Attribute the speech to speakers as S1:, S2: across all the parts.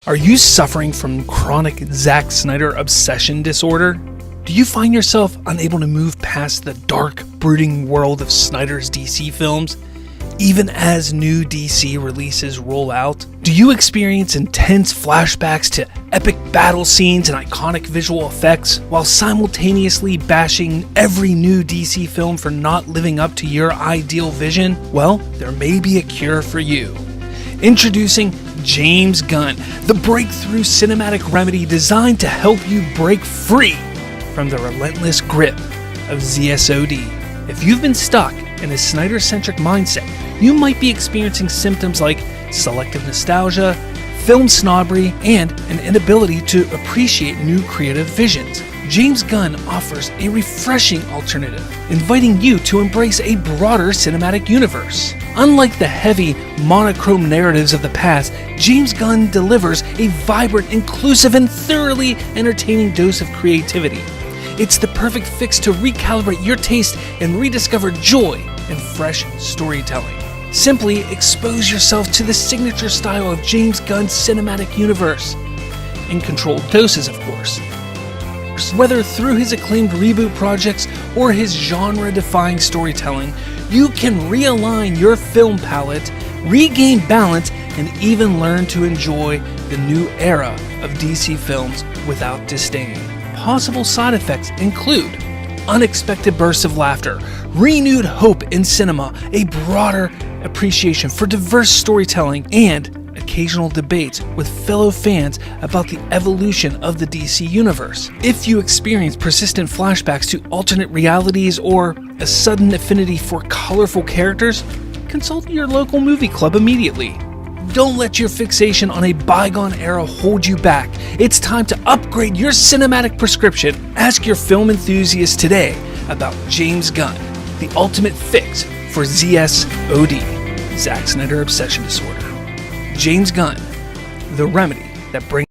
S1: Are you suffering from chronic Zack Snyder obsession disorder? Do you find yourself unable to move past the dark, brooding world of Snyder's DC films, even as new DC releases roll out? Do you experience intense flashbacks to epic battle scenes and iconic visual effects, while simultaneously bashing every new DC film for not living up to your ideal vision? Well, there may be a cure for you. Introducing James Gunn, the breakthrough cinematic remedy designed to help you break free from the relentless grip of ZSOD. If you've been stuck in a Snyder-centric mindset, you might be experiencing symptoms like selective nostalgia, film snobbery, and an inability to appreciate new creative visions. James Gunn offers a refreshing alternative, inviting you to embrace a broader cinematic universe. Unlike the heavy, monochrome narratives of the past, James Gunn delivers a vibrant, inclusive, and thoroughly entertaining dose of creativity. It's the perfect fix to recalibrate your taste and rediscover joy in fresh storytelling. Simply expose yourself to the signature style of James Gunn's cinematic universe, in controlled doses, of course. Whether through his acclaimed reboot projects or his genre-defying storytelling, you can realign your film palette, regain balance, and even learn to enjoy the new era of DC films without disdain. Possible side effects include unexpected bursts of laughter, renewed hope in cinema, a broader appreciation for diverse storytelling, and occasional debates with fellow fans about the evolution of the DC universe. If you experience persistent flashbacks to alternate realities or a sudden affinity for colorful characters, consult your local movie club immediately. Don't let your fixation on a bygone era hold you back. It's time to upgrade your cinematic prescription. Ask your film enthusiast today about James Gunn, the ultimate fix for ZSOD, Zack Snyder obsession disorder. James Gunn, the remedy that brings...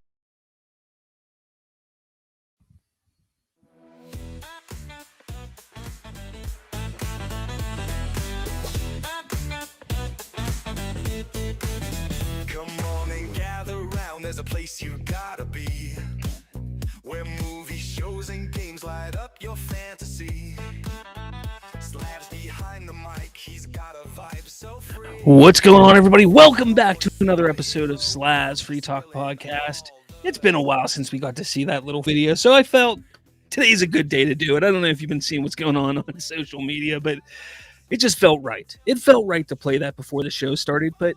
S2: Come on and gather round, there's a place you gotta be, where movies, shows, and games light up your fantasy. Slav's behind the mic, he's got a vibe so free.
S1: What's going on, everybody? Welcome back to another episode of Slav's Free Talk Podcast. It's been a while since we got to see that little video, so I felt today's a good day to do it. I don't know if you've been seeing what's going on social media, but it just felt right. It felt right to play that before the show started, but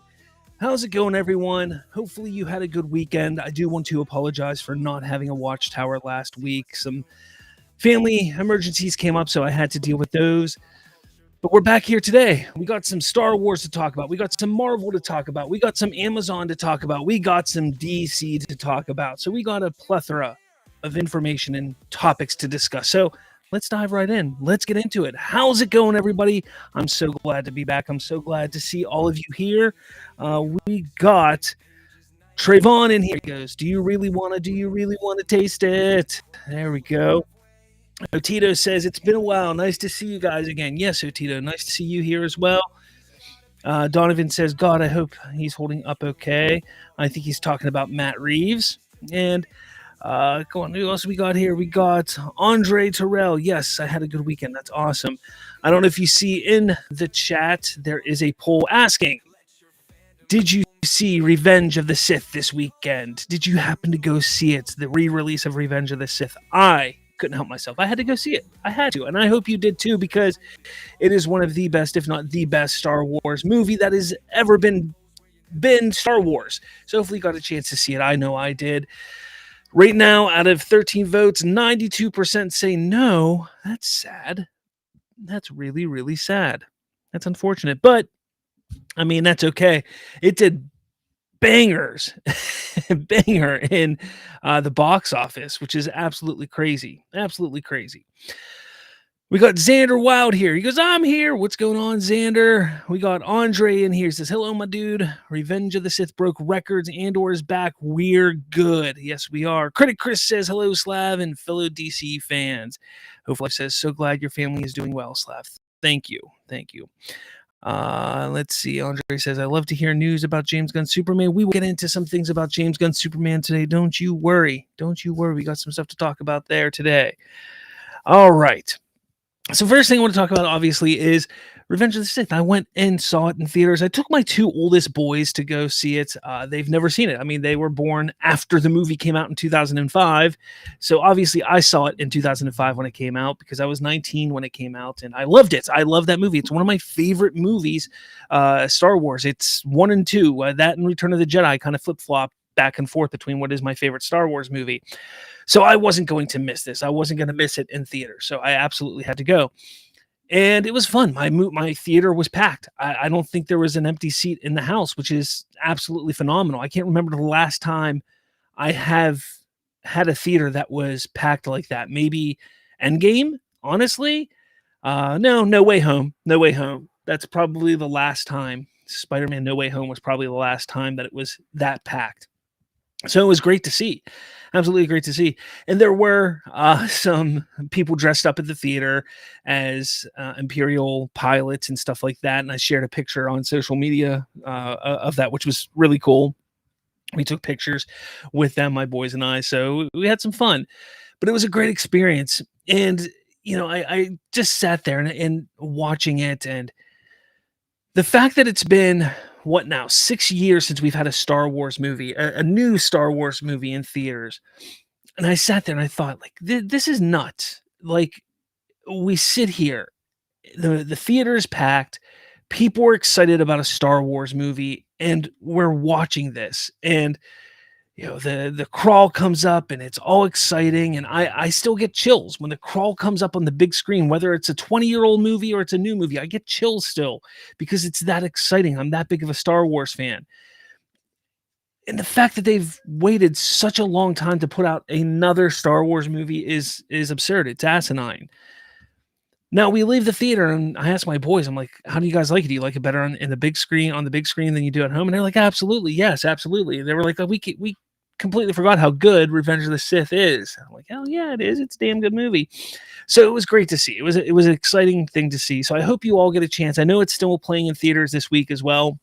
S1: how's it going, everyone? Hopefully you had a good weekend. I do want to apologize for not having a Watchtower last week. Some family emergencies came up, so I had to deal with those. But we're back here today. We got some Star Wars to talk about. We got some Marvel to talk about. We got some Amazon to talk about. We got some DC to talk about. So we got a plethora of information and topics to discuss. So let's dive right in. Let's get into it. How's it going, everybody? I'm so glad to be back. I'm so glad to see all of you here. We got Trayvon in here. He goes, do you really want to taste it? There we go. Otito says, it's been a while. Nice to see you guys again. Yes, Otito, nice to see you here as well. Donovan says, God, I hope he's holding up okay. I think he's talking about Matt Reeves. And go on, who else we got here? We got Andre Terrell. Yes, I had a good weekend. That's awesome. I don't know if you see in the chat, there is a poll asking, did you see Revenge of the Sith this weekend? Did you happen to go see it? The re-release of Revenge of the Sith. I couldn't help myself. I had to go see it. I had to. And I hope you did too, because it is one of the best, if not the best, Star Wars movie that has ever been Star Wars. So hopefully you got a chance to see it. I know I did. Right now, out of 13 votes, 92% say no. That's sad. That's really, really sad. That's unfortunate. But, I mean, that's okay. It did banger in the box office, which is absolutely crazy. Absolutely crazy. We got Xander Wild here. He goes, I'm here. What's going on, Xander? We got Andre in here. He says, hello, my dude. Revenge of the Sith broke records. Andor is back. We're good. Yes, we are. Critic Chris says, hello, Slav, and fellow DC fans. Hopefully says, so glad your family is doing well, Slav. Thank you. Thank you. Let's see. Andre says, I love to hear news about James Gunn's Superman. We will get into some things about James Gunn's Superman today. Don't you worry. Don't you worry. We got some stuff to talk about there today. All right. So first thing I want to talk about, obviously, is Revenge of the Sith. I went and saw it in theaters. I took my two oldest boys to go see it. They've never seen it. I mean, they were born after the movie came out in 2005. So obviously I saw it in 2005 when it came out because I was 19 when it came out, and I loved it. I love that movie. It's one of my favorite movies, Star Wars. It's 1 and 2. That and Return of the Jedi kind of flip-flop back and forth between what is my favorite Star Wars movie. So I wasn't going to miss this. I wasn't going to miss it in theater. So I absolutely had to go. And it was fun. My theater was packed. I don't think there was an empty seat in the house, which is absolutely phenomenal. I can't remember the last time I have had a theater that was packed like that. Maybe Endgame, honestly. No Way Home. No Way Home. That's probably the last time. Spider-Man No Way Home was probably the last time that it was that packed. So it was great to see. Absolutely great to see. And there were some people dressed up at the theater as Imperial pilots and stuff like that. And I shared a picture on social media of that, which was really cool. We took pictures with them, my boys and I. So we had some fun. But it was a great experience. And, you know, I just sat there and watching it. And the fact that it's been, 6 years since we've had a Star Wars movie, a new Star Wars movie in theaters. And I sat there and I thought, like, this is nuts. Like, we sit here, the theater is packed, people are excited about a Star Wars movie, and we're watching this. And you know, the crawl comes up and it's all exciting, and I still get chills when the crawl comes up on the big screen, whether it's a 20-year-old movie or it's a new movie. I get chills still because it's that exciting. I'm that big of a Star Wars fan. And the fact that they've waited such a long time to put out another Star Wars movie is absurd. It's asinine. Now we leave the theater and I ask my boys, I'm like, how do you guys like it? Do you like it better on the big screen than you do at home? And they're like, absolutely. Yes, absolutely. And they were like, oh, we completely forgot how good Revenge of the Sith is. I'm like, hell yeah, it is. It's a damn good movie. So it was great to see. It was an exciting thing to see. So I hope you all get a chance. I know it's still playing in theaters this week as well.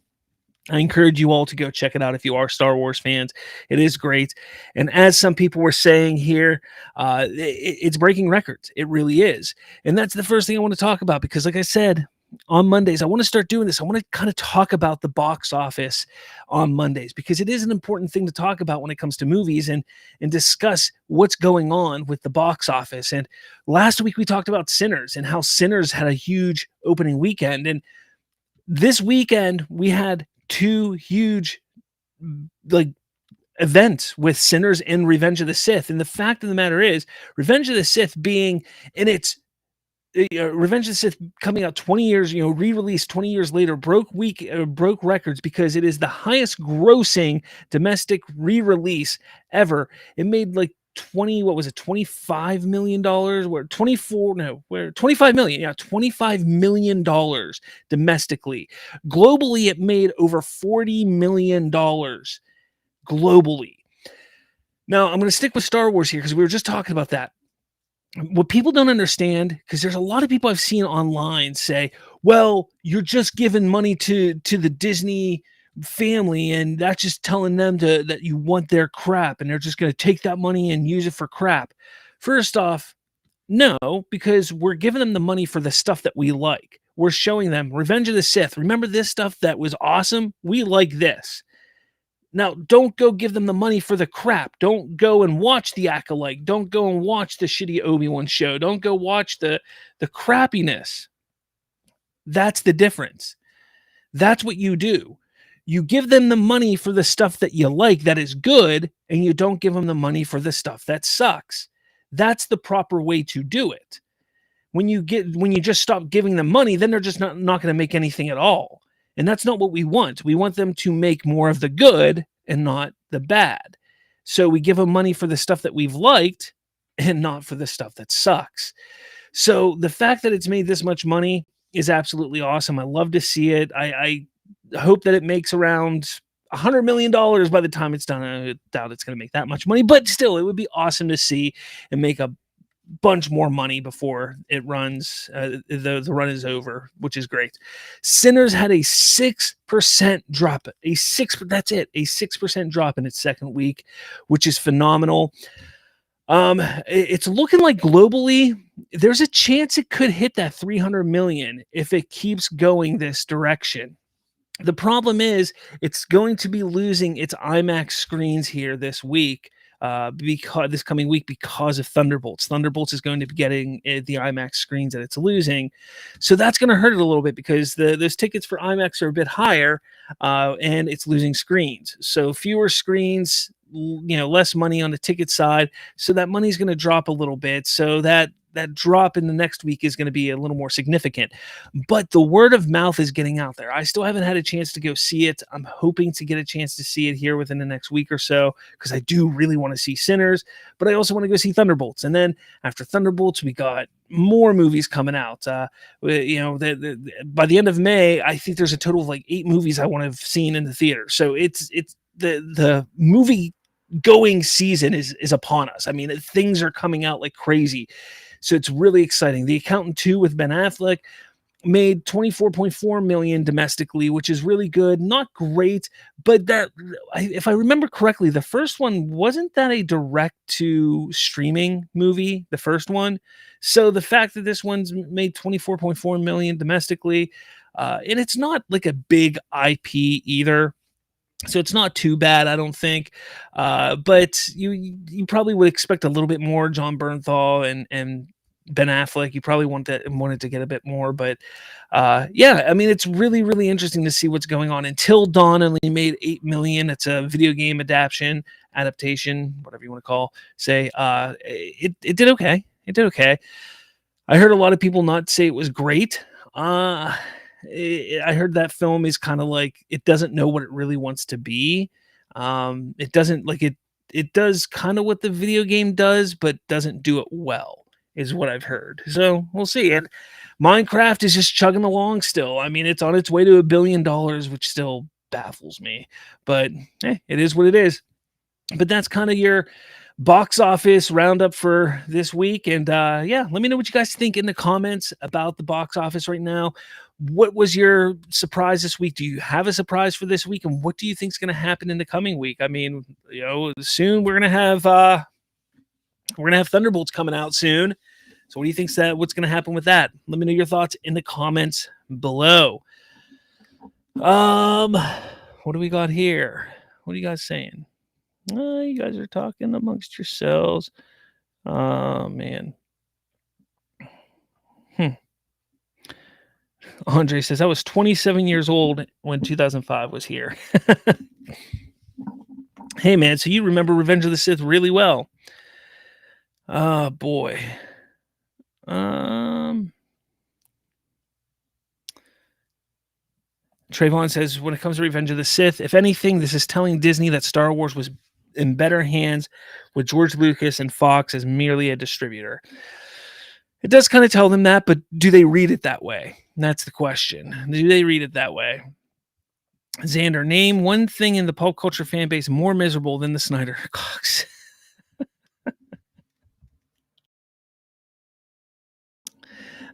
S1: I encourage you all to go check it out if you are Star Wars fans. It is great. And as some people were saying here, it's breaking records. It really is. And that's the first thing I want to talk about because, like I said, on Mondays, I want to start doing this. I want to kind of talk about the box office on Mondays because it is an important thing to talk about when it comes to movies and discuss what's going on with the box office. And last week we talked about Sinners and how Sinners had a huge opening weekend. And this weekend we had two huge events with Sinners and Revenge of the Sith. And the fact of the matter is, Revenge of the Sith being in its Revenge of the Sith coming out 20 years, re-released 20 years later, broke records because it is the highest grossing domestic re-release ever. It made like $25 million, $25 million. Yeah, $25 million domestically. Globally, it made over $40 million globally. Now, I'm going to stick with Star Wars here because we were just talking about that. What people don't understand, because there's a lot of people I've seen online say, well, you're just giving money to the Disney family and that's just telling them that you want their crap and they're just going to take that money and use it for crap. First off, no, because we're giving them the money for the stuff that we like. We're showing them Revenge of the Sith. Remember this stuff that was awesome? We like this. Now, don't go give them the money for the crap. Don't go and watch The Acolyte. Don't go and watch the shitty Obi-Wan show. Don't go watch the crappiness. That's the difference. That's what you do. You give them the money for the stuff that you like that is good, and you don't give them the money for the stuff that sucks. That's the proper way to do it. When you just stop giving them money, then they're just not going to make anything at all. And that's not what we want. We want them to make more of the good and not the bad. So we give them money for the stuff that we've liked and not for the stuff that sucks. So the fact that it's made this much money is absolutely awesome. I love to see it. I hope that it makes around $100 million by the time it's done. I doubt it's going to make that much money, but still, it would be awesome to see and make a bunch more money before it runs. The run is over, which is great. Sinners had a 6% drop. That's it. A 6% drop in its second week, which is phenomenal. It's looking like globally there's a chance it could hit that 300 million if it keeps going this direction. The problem is it's going to be losing its IMAX screens here this week, because this coming week, because of Thunderbolts. Thunderbolts is going to be getting the IMAX screens that it's losing, so that's going to hurt it a little bit because those tickets for IMAX are a bit higher, and it's losing screens. So fewer screens, less money on the ticket side, so that money's going to drop a little bit. So that drop in the next week is going to be a little more significant. But the word of mouth is getting out there. I still haven't had a chance to go see it. I'm hoping to get a chance to see it here within the next week or so, because I do really want to see Sinners, but I also want to go see Thunderbolts. And then after Thunderbolts, we got more movies coming out. By the end of May, I think there's a total of like 8 movies I want to have seen in the theater. So it's the movie going season is upon us. I mean, things are coming out like crazy. So it's really exciting. The Accountant 2 with Ben Affleck made 24.4 million domestically, which is really good. Not great, but if I remember correctly, the first one wasn't that a direct to streaming movie, the first one. So the fact that this one's made 24.4 million domestically, and it's not like a big IP either, so it's not too bad, I don't think. But you probably would expect a little bit more. John Bernthal and Ben Affleck, you probably wanted to get a bit more. But yeah, I mean, it's really, really interesting to see what's going on. Until Dawn only made 8 million. It's a video game adaptation, whatever you want to say. It did okay. It did okay. I heard a lot of people not say it was great. I heard that film is kind of like, it doesn't know what it really wants to be. It doesn't like it. It does kind of what the video game does, but doesn't do it well, is what I've heard. So we'll see. And Minecraft is just chugging along still. I mean, it's on its way to $1 billion, which still baffles me. But it is what it is. But that's kind of your box office roundup for this week. And let me know what you guys think in the comments about the box office right now. What was your surprise this week? Do you have a surprise for this week? And what do you think is going to happen in the coming week? I mean, soon we're going to have Thunderbolts coming out soon. So what do you think what's going to happen with that? Let me know your thoughts in the comments below. What do we got here? What are you guys saying? You guys are talking amongst yourselves. Oh, man. Andre says, I was 27 years old when 2005 was here. Hey, man, so you remember Revenge of the Sith really well. Oh, boy. Trayvon says, when it comes to Revenge of the Sith, if anything, this is telling Disney that Star Wars was in better hands with George Lucas and Fox as merely a distributor. It does kind of tell them that, but do they read it that way? That's the question. Do they read it that way? Xander, name one thing in the pulp culture fan base more miserable than the Snyder Cox.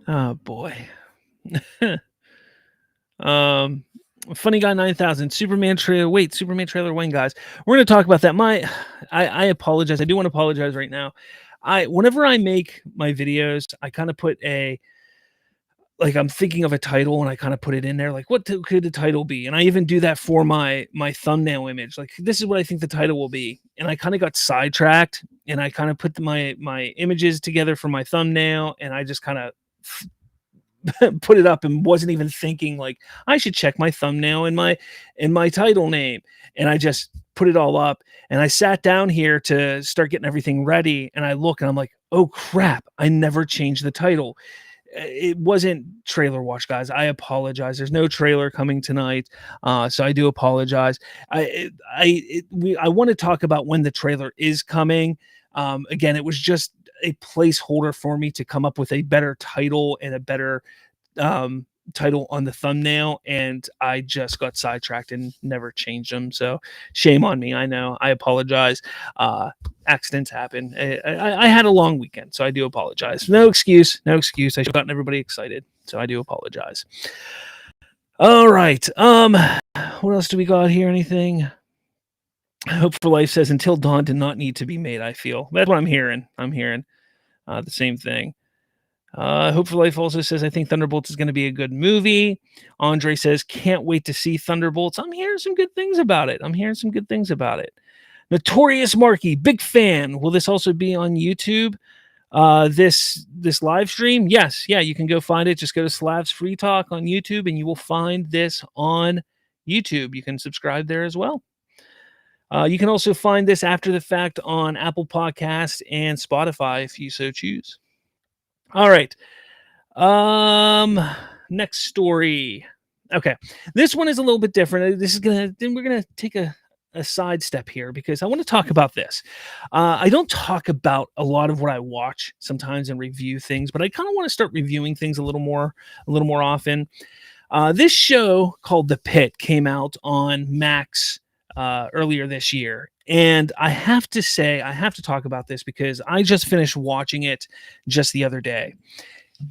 S1: Oh, boy. Funny Guy 9000, Superman trailer. Wait, Superman trailer when, guys? We're going to talk about that. I apologize. I do want to apologize right now. Whenever I make my videos, I kind of put I'm thinking of a title and I kind of put it in there. Like, what could the title be? And I even do that for my thumbnail image. Like, this is what I think the title will be. And I kind of got sidetracked and I kind of put my images together for my thumbnail. And I just kind of put it up and wasn't even thinking like I should check my thumbnail and my title name. And I just put it all up and I sat down here to start getting everything ready. And I look and I'm like, oh crap, I never changed the title. It wasn't Trailer Watch, guys. I apologize. There's no trailer coming tonight. So I do apologize. I want to talk about when the trailer is coming. Again, it was just a placeholder for me to come up with a better title and a better title on the thumbnail, and I just got sidetracked and never changed them. So shame on me. I know. I apologize. Accidents happen. I had a long weekend, so I do apologize. No excuse. No excuse. I should have gotten everybody excited, so I do apologize. All right. What else do we got here? Anything? Hope for Life says Until Dawn did not need to be made. I feel that's what I'm hearing. I'm hearing the same thing. Hope for Life also says, I think Thunderbolts is going to be a good movie. Andre says, can't wait to see Thunderbolts. I'm hearing some good things about it. Notorious Marky, big fan. Will this also be on YouTube? This live stream? Yes. Yeah, you can go find it. Just go to Slav's Free Talk on YouTube and you will find this on YouTube. You can subscribe there as well. You can also find this after the fact on Apple Podcasts and Spotify if you so choose. All right. Next story. Okay. This one is a little bit different. We're gonna take a sidestep here because I want to talk about this. I don't talk about a lot of what I watch sometimes and review things, but I kind of want to start reviewing things a little more often. This show called The Pitt came out on Max earlier this year. And I have to say, I have to talk about this because I just finished watching it just the other day.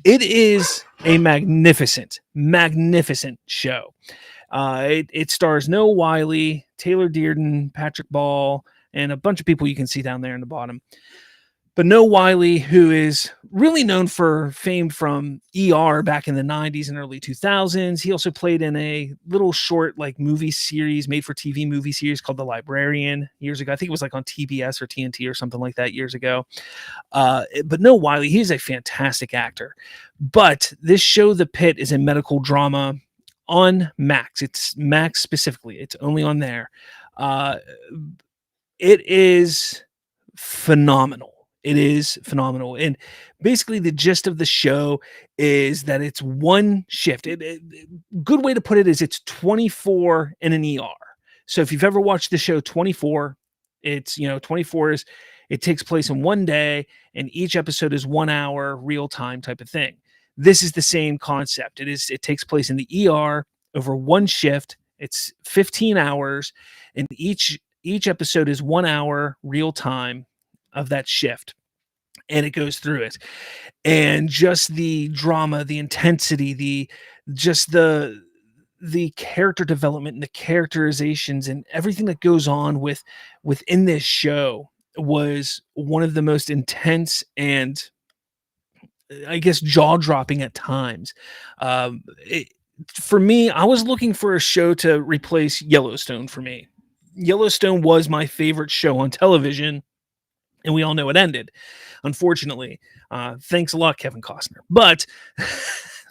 S1: It is a magnificent show. It stars Noah Wiley, Taylor Dearden, Patrick Ball, and a bunch of people you can see down there in the bottom. But Noah Wiley, who is really known for fame from ER back in the 90s and early 2000s. He also played in a little short movie series, made for TV movie series called The Librarian years ago. I think it was on TBS or TNT or something like that years ago. But Noah Wiley, he's a fantastic actor. But this show, The Pitt, is a medical drama on Max. It's Max specifically. It's only on there. It is phenomenal. It is phenomenal. And basically the gist of the show is that it's one shift. Good way to put it is it's 24 in an ER. So if you've ever watched the show 24, it's, 24 is, it takes place in one day and each episode is 1 hour real time type of thing. This is the same concept. It takes place in the ER over one shift. It's 15 hours and each episode is 1 hour real time of that shift, and it goes through it, and just the drama, the intensity, the character development and the characterizations and everything that goes on within this show was one of the most intense and I guess jaw-dropping at times. For me, I was looking for a show to replace Yellowstone for me. Yellowstone was my favorite show on television, and we all know it ended, unfortunately. Thanks a lot, Kevin Costner. But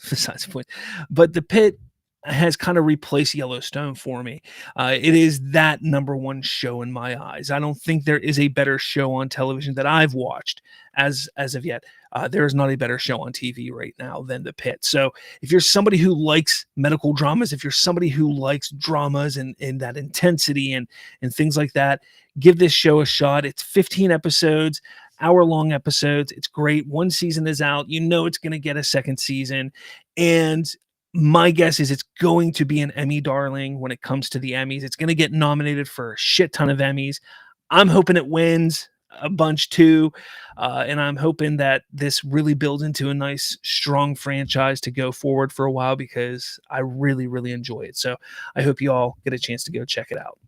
S1: besides the point, but The Pitt has kind of replaced Yellowstone for me. It is that number one show in my eyes. I don't think there is a better show on television that I've watched as of yet. There is not a better show on TV right now than The Pitt. So if you're somebody who likes medical dramas, if you're somebody who likes dramas and that intensity and things like that, give this show a shot. It's 15 episodes, hour-long episodes. It's great. One season is out. It's going to get a second season. And my guess is it's going to be an Emmy darling when it comes to the Emmys. It's going to get nominated for a shit ton of Emmys. I'm hoping it wins a bunch too. And I'm hoping that this really builds into a nice, strong franchise to go forward for a while because I really, really enjoy it. So I hope you all get a chance to go check it out.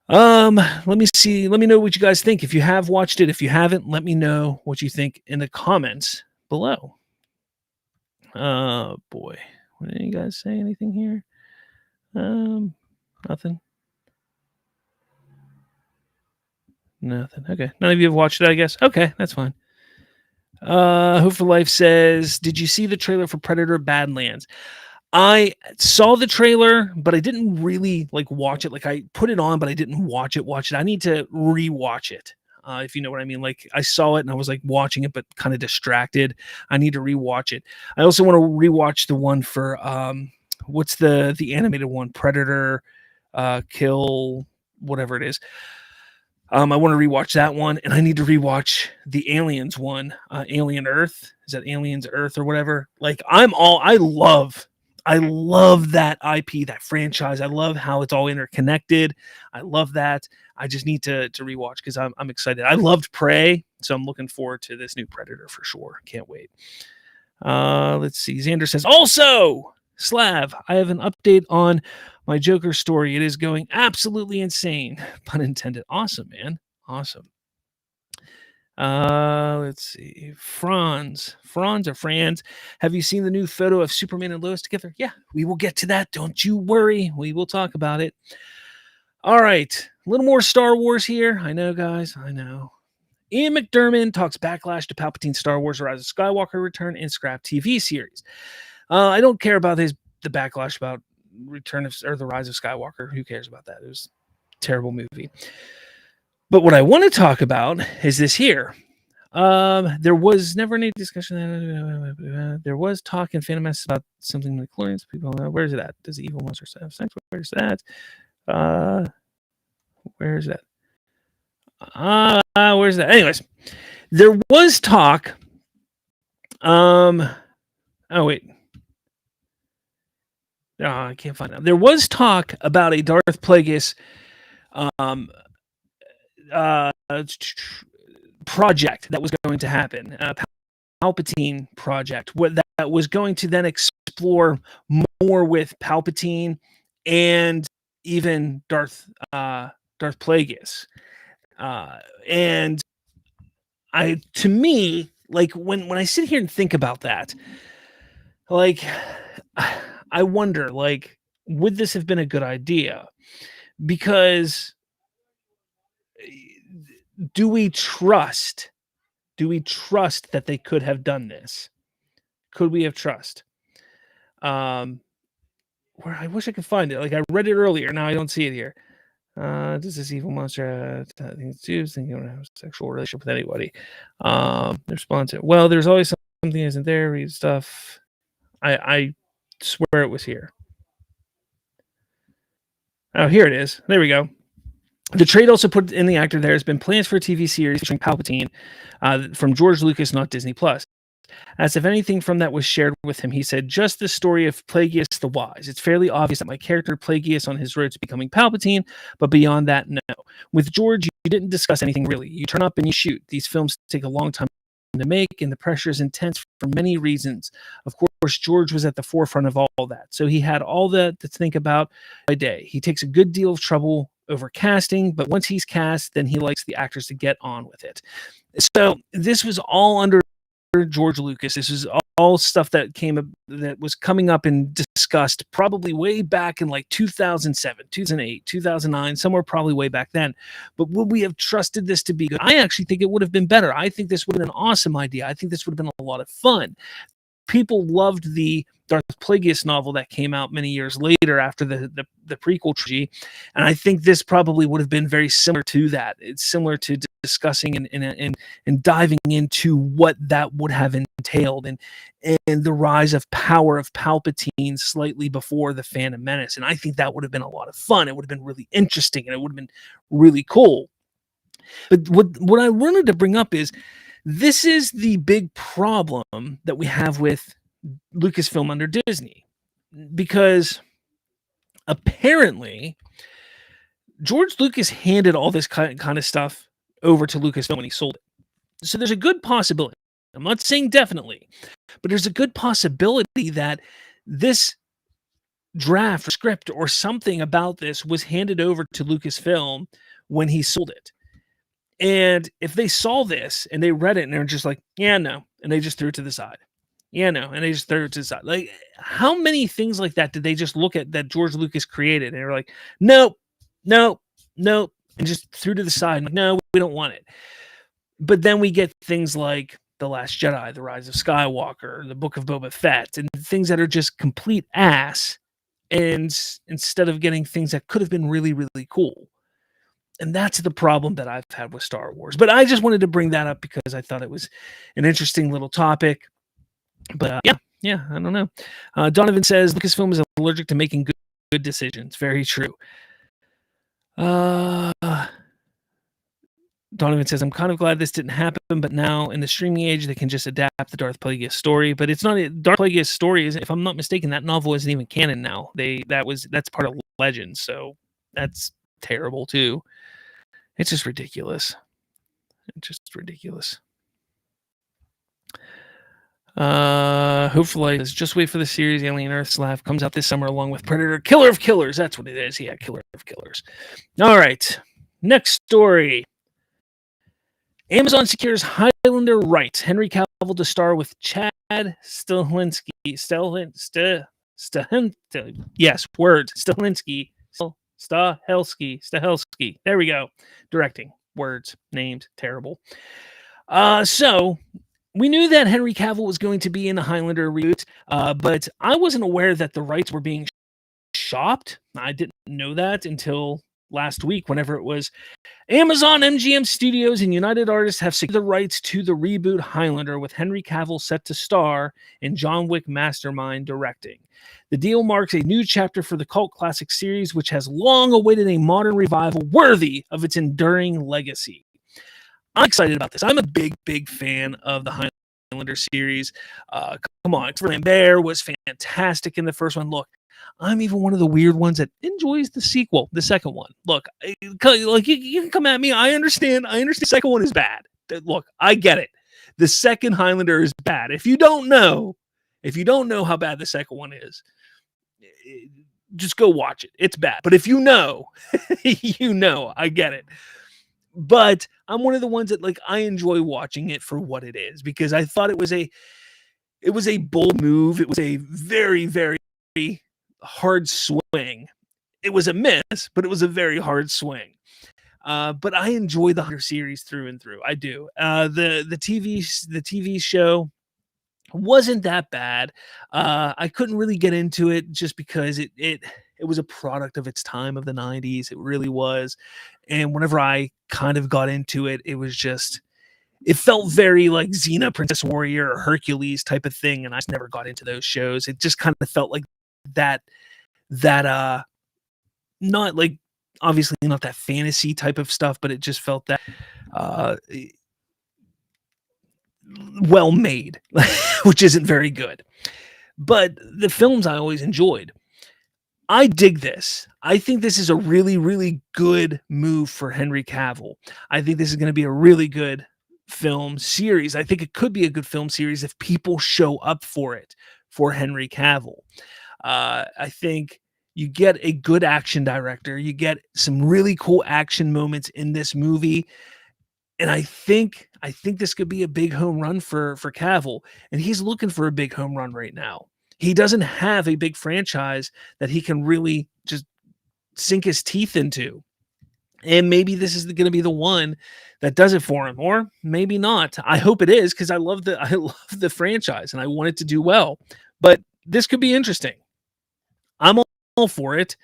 S1: Let me see. Let me know what you guys think. If you have watched it, if you haven't, let me know what you think in the comments below. Oh boy. What did you guys say? Anything here? Nothing. Nothing. Okay. None of you have watched it, I guess. Okay, that's fine. Hope for Life says, did you see the trailer for Predator Badlands? I saw the trailer, but I didn't really watch it. I put it on, but I didn't watch it. I need to rewatch it. If you know what I mean. I saw it and I was watching it, but kind of distracted. I need to rewatch it. I also want to rewatch the one for, what's the animated one? Predator, Kill, whatever it is. I want to rewatch that one, and I need to rewatch the Aliens one, Alien Earth. Is that Aliens Earth or whatever? Like I love that IP, that franchise. I love how it's all interconnected. I love that. I just need to rewatch because I'm excited. I loved Prey, so I'm looking forward to this new Predator for sure. Can't wait. Let's see. Xander says, also, Slav, I have an update on my Joker story. It is going absolutely insane. Pun intended. Awesome, man. Awesome. Let's see. Franz. Have you seen the new photo of Superman and Lois together? Yeah, we will get to that. Don't you worry. We will talk about it. All right. A little more Star Wars here. I know, guys. I know. Ian McDermott talks backlash to Palpatine Star Wars Rise of Skywalker return and scrap TV series. I don't care about the backlash about the Rise of Skywalker. Who cares about that? It was a terrible movie. But what I want to talk about is this here. There was never any discussion. There was talk in Phantom Menace about something like chlorines. People, where's it at? Does the evil monster have sex? Where's that? Where's that? Where's that? Anyways, there was talk. Oh wait. I can't find it. There was talk about a Darth Plagueis project that was going to happen. Palpatine project that was going to then explore more with Palpatine and even Darth Plagueis. And to me, like when I sit here and think about that, like I wonder, like, would this have been a good idea? Because do we trust that they could have done this? Could we have trust? Where I wish I could find it. Like I read it earlier. Now I don't see it here. Does this evil monster think you don't have a sexual relationship with anybody? Response. Well, there's always something isn't there. Read stuff. I swear it was here. Oh, here it is. There we go. The trade also put in the actor there has been plans for a TV series featuring Palpatine from George Lucas, not Disney Plus. As if anything from that was shared with him, he said, just the story of Plagueis the Wise. It's fairly obvious that my character Plagueis on his road to becoming Palpatine, but beyond that, no. With George, you didn't discuss anything really. You turn up and you shoot. These films take a long time to make, and the pressure is intense for many reasons. Of course, George was at the forefront of all that, so he had all that to think about by day. He takes a good deal of trouble over casting, but once he's cast, then he likes the actors to get on with it. So this was all under George Lucas. This is all stuff that was coming up and discussed probably way back in like 2007, 2008, 2009, somewhere probably way back then. But would we have trusted this to be good? I actually think it would have been better. I think this would have been an awesome idea. I think this would have been a lot of fun. People loved the Darth Plagueis novel that came out many years later after the prequel trilogy, and I think this probably would have been very similar to that. It's similar to discussing and diving into what that would have entailed and the rise of power of Palpatine slightly before the Phantom Menace. And I think that would have been a lot of fun. It would have been really interesting, and it would have been really cool. But what I wanted to bring up is this is the big problem that we have with Lucasfilm under Disney, because apparently George Lucas handed all this kind of stuff over to Lucasfilm when he sold it. So there's a good possibility. I'm not saying definitely, but there's a good possibility that this draft or script or something about this was handed over to Lucasfilm when he sold it. And if they saw this and they read it and they're just like, yeah, no, and they just threw it to the side. Yeah, no, and they just threw it to the side. Like, how many things like that did they just look at that George Lucas created and they were like, nope, and just threw to the side. Like, no, we don't want it. But then we get things like The Last Jedi, The Rise of Skywalker, The Book of Boba Fett, and things that are just complete ass. And instead of getting things that could have been really, really cool. And that's the problem that I've had with Star Wars. But I just wanted to bring that up because I thought it was an interesting little topic. But yeah, I don't know. Donovan says Lucasfilm is allergic to making good decisions. Very true. Donovan says, I'm kind of glad this didn't happen, but now in the streaming age, they can just adapt the Darth Plagueis story. But it's not Darth Plagueis story. If I'm not mistaken, that novel isn't even canon now. That's part of Legends, so that's terrible too. It's just ridiculous. It's just ridiculous. Hopefully, just wait for the series Alien Earth Slav comes out this summer along with Predator, Killer of Killers. That's what it is. Yeah, Killer of Killers. All right, next story. Amazon secures Highlander rights. Henry Cavill to star with Chad Stahelski. Yes, words. Stahelski. There we go. Directing. Words. Names. Terrible. So we knew that Henry Cavill was going to be in the Highlander reboot, but I wasn't aware that the rights were being shopped. I didn't know that until last week, whenever it was Amazon, MGM Studios, and United Artists have secured the rights to the reboot Highlander, with Henry Cavill set to star in John Wick Mastermind directing. The deal marks a new chapter for the cult classic series, which has long awaited a modern revival worthy of its enduring legacy. I'm excited about this. I'm a big fan of the Highlander series. Come on, Lambert was fantastic in the first one. Look, I'm even one of the weird ones that enjoys the sequel, the second one. Look, like you can come at me. I understand. The second one is bad. Look, I get it. The second Highlander is bad. If you don't know how bad the second one is, just go watch it. It's bad. But if you know, you know, I get it. But I'm one of the ones that, like, I enjoy watching it for what it is, because I thought it was a bold move. It was a very, very hard swing. It was a miss, but it was a very hard swing. But I enjoy the Hunter series through and through. I do. The TV show wasn't that bad. I couldn't really get into it just because it was a product of its time, of the 90s. It really was. And whenever I kind of got into it, it was just, it felt very like Xena, Princess Warrior, or Hercules type of thing. And I just never got into those shows. It just kind of felt like that not like, obviously not that fantasy type of stuff, but it just felt that well made, which isn't very good. But the films I always enjoyed. I dig this. I think this is a really, really good move for Henry Cavill. I think this is going to be a really good film series. I think it could be a good film series if people show up for it, for Henry Cavill. I think you get a good action director. You get some really cool action moments in this movie. And I think this could be a big home run for Cavill. And he's looking for a big home run right now. He doesn't have a big franchise that he can really just sink his teeth into. And maybe this is going to be the one that does it for him, or maybe not. I hope it is, because I love the franchise and I want it to do well. But this could be interesting. I'm all for it.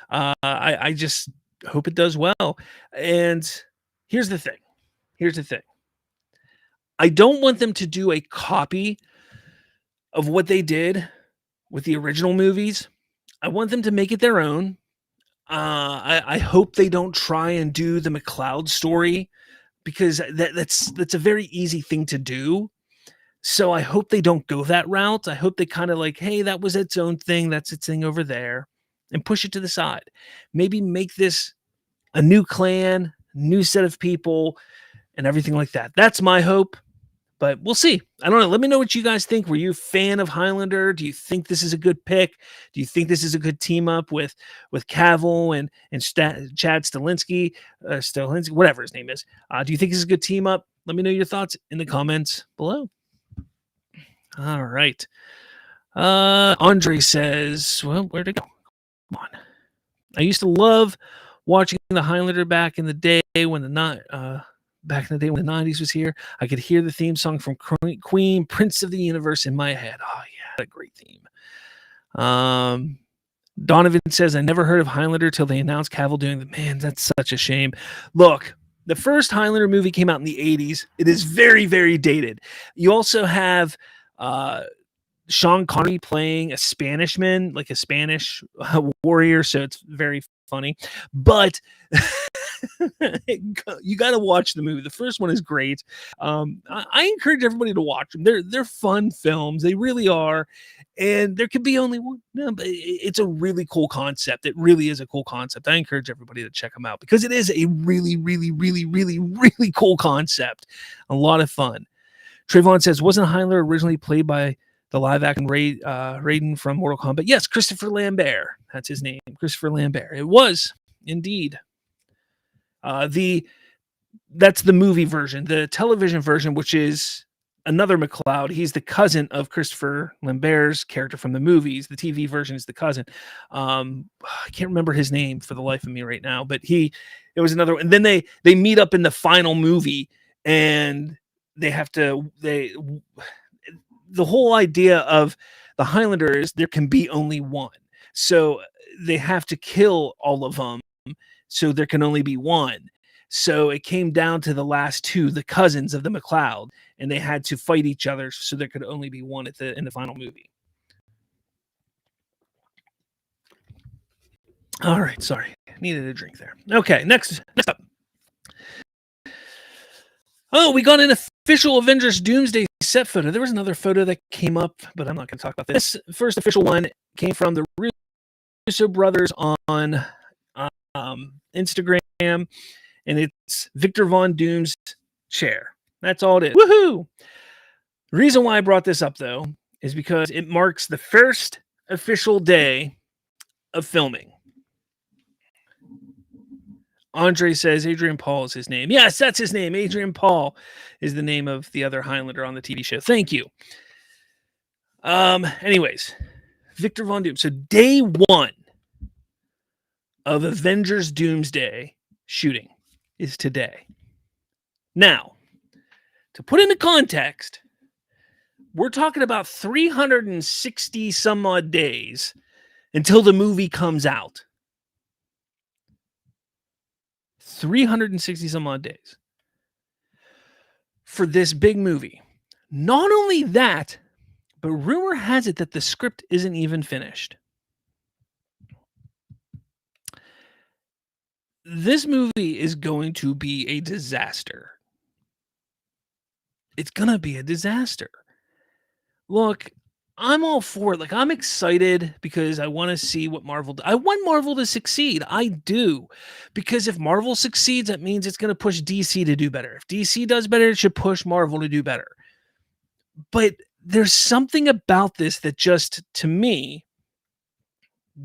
S1: I just hope it does well. And here's the thing. I don't want them to do a copy of what they did with the original movies. I want them to make it their own. I hope they don't try and do the McLeod story, because that's a very easy thing to do. So I hope they don't go that route. I hope they kind of like, hey, that was its own thing. That's its thing over there, and push it to the side. Maybe make this a new clan, new set of people, and everything like that. That's my hope. But we'll see. I don't know. Let me know what you guys think. Were you a fan of Highlander? Do you think this is a good pick? Do you think this is a good team up with Cavill and Chad Stahelski, whatever his name is? Do you think this is a good team up? Let me know your thoughts in the comments below. All right. Andre says, well, where'd it go? Come on. I used to love watching the Highlander back in the day when the 90s was here. I could hear the theme song from Queen, Prince of the Universe, in my head. Oh yeah, a great theme. Donovan says, I never heard of Highlander till they announced Cavill doing the, man, that's such a shame. Look, the first Highlander movie came out in the 80s. It is very, very dated. You also have Sean Connery playing a Spanishman, like a Spanish warrior, so it's very funny, but you got to watch the movie. The first one is great. I encourage everybody to watch them. They're fun films. They really are. And there could be only one. No, but it's a really cool concept. It really is a cool concept. I encourage everybody to check them out because it is a really, really, really, really, really cool concept. A lot of fun. Trayvon says, wasn't Highlander originally played by the live-action Raiden from Mortal Kombat? Yes, Christopher Lambert. That's his name, Christopher Lambert. It was, indeed. That's the movie version. The television version, which is another McLeod. He's the cousin of Christopher Lambert's character from the movies. The TV version is the cousin. I can't remember his name for the life of me right now, but it was another one. And then they meet up in the final movie, and they have to the whole idea of the Highlander is there can be only one. So they have to kill all of them. So there can only be one. So it came down to the last two, the cousins of the McLeod, and they had to fight each other. So there could only be one in the final movie. All right. Sorry. Needed a drink there. Okay. Next up. Oh, we got an official Avengers Doomsday set photo. There was another photo that came up, but I'm not going to talk about this. This first official one came from the Russo brothers on Instagram, and it's Victor Von Doom's chair. That's all it is. Woohoo! The reason why I brought this up, though, is because it marks the first official day of filming. Andre says Adrian Paul is his name. Yes, that's his name. Adrian Paul is the name of the other Highlander on the TV show. Thank you. Anyways, Victor Von Doom. So day one of Avengers Doomsday shooting is today. Now, to put into context, we're talking about 360 some odd days until the movie comes out. 360 some odd days for this big movie. Not only that, but rumor has it that the script isn't even finished. This movie is going to be a disaster. It's going to be a disaster. Look, I'm all for it. Like, I'm excited because I want to see what Marvel I want Marvel to succeed. I do. Because if Marvel succeeds, that means it's going to push DC to do better. If DC does better, it should push Marvel to do better. But there's something about this that just, to me,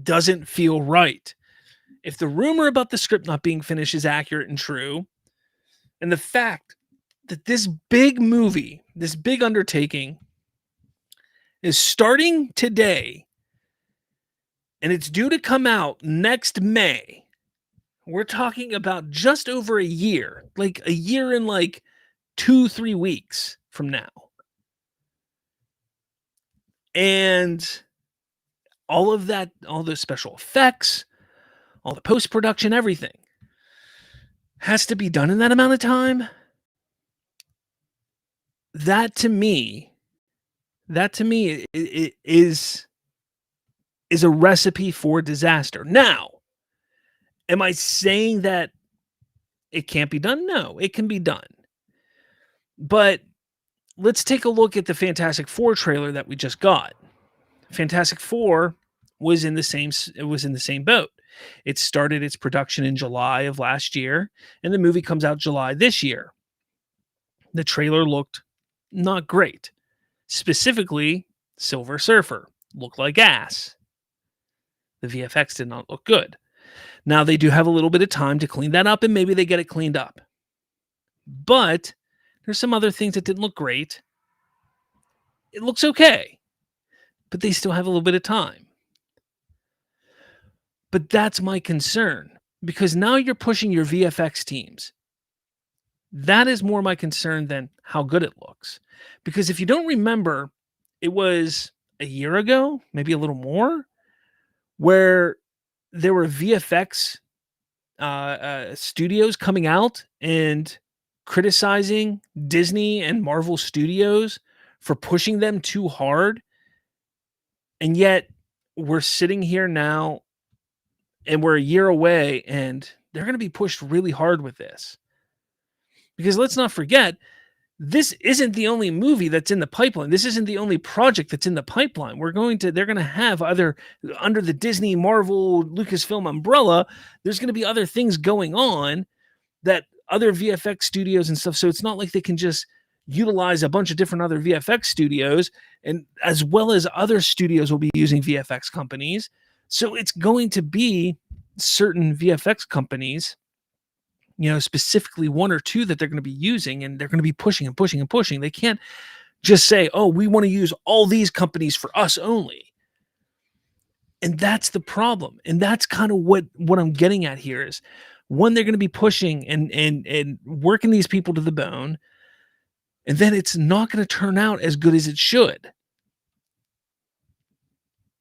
S1: doesn't feel right. If the rumor about the script not being finished is accurate and true, and the fact that this big movie, this big undertaking, is starting today, and it's due to come out next May. We're talking about just over a year, like a year and like 2-3 weeks from now. And all of that, all the special effects, all the post-production, everything has to be done in that amount of time. That to me it is a recipe for disaster. Now, am I saying that it can't be done? No, it can be done. But let's take a look at the Fantastic Four trailer that we just got. Fantastic Four was in the same boat. It started its production in July of last year, and the movie comes out July this year. The trailer looked not great. Specifically, Silver Surfer looked like ass. The VFX did not look good. Now, they do have a little bit of time to clean that up, and maybe they get it cleaned up. But there's some other things that didn't look great. It looks okay, but they still have a little bit of time. But that's my concern, because now you're pushing your VFX teams. That is more my concern than how good it looks. Because if you don't remember, it was a year ago, maybe a little more, where there were VFX studios coming out and criticizing Disney and Marvel Studios for pushing them too hard. And yet we're sitting here now And we're a year away, and they're going to be pushed really hard with this. Because let's not forget, this isn't the only movie that's in the pipeline. This isn't the only project that's in the pipeline. They're going to have other, under the Disney, Marvel, Lucasfilm umbrella, there's going to be other things going on, that other VFX studios and stuff. So it's not like they can just utilize a bunch of different other VFX studios, and as well as other studios will be using VFX companies. So it's going to be certain VFX companies, specifically one or two, that they're going to be using, and they're going to be pushing and pushing and pushing. They can't just say, oh, we want to use all these companies for us only. And that's the problem. And that's kind of what I'm getting at here is, one, they're going to be pushing and working these people to the bone, and then it's not going to turn out as good as it should.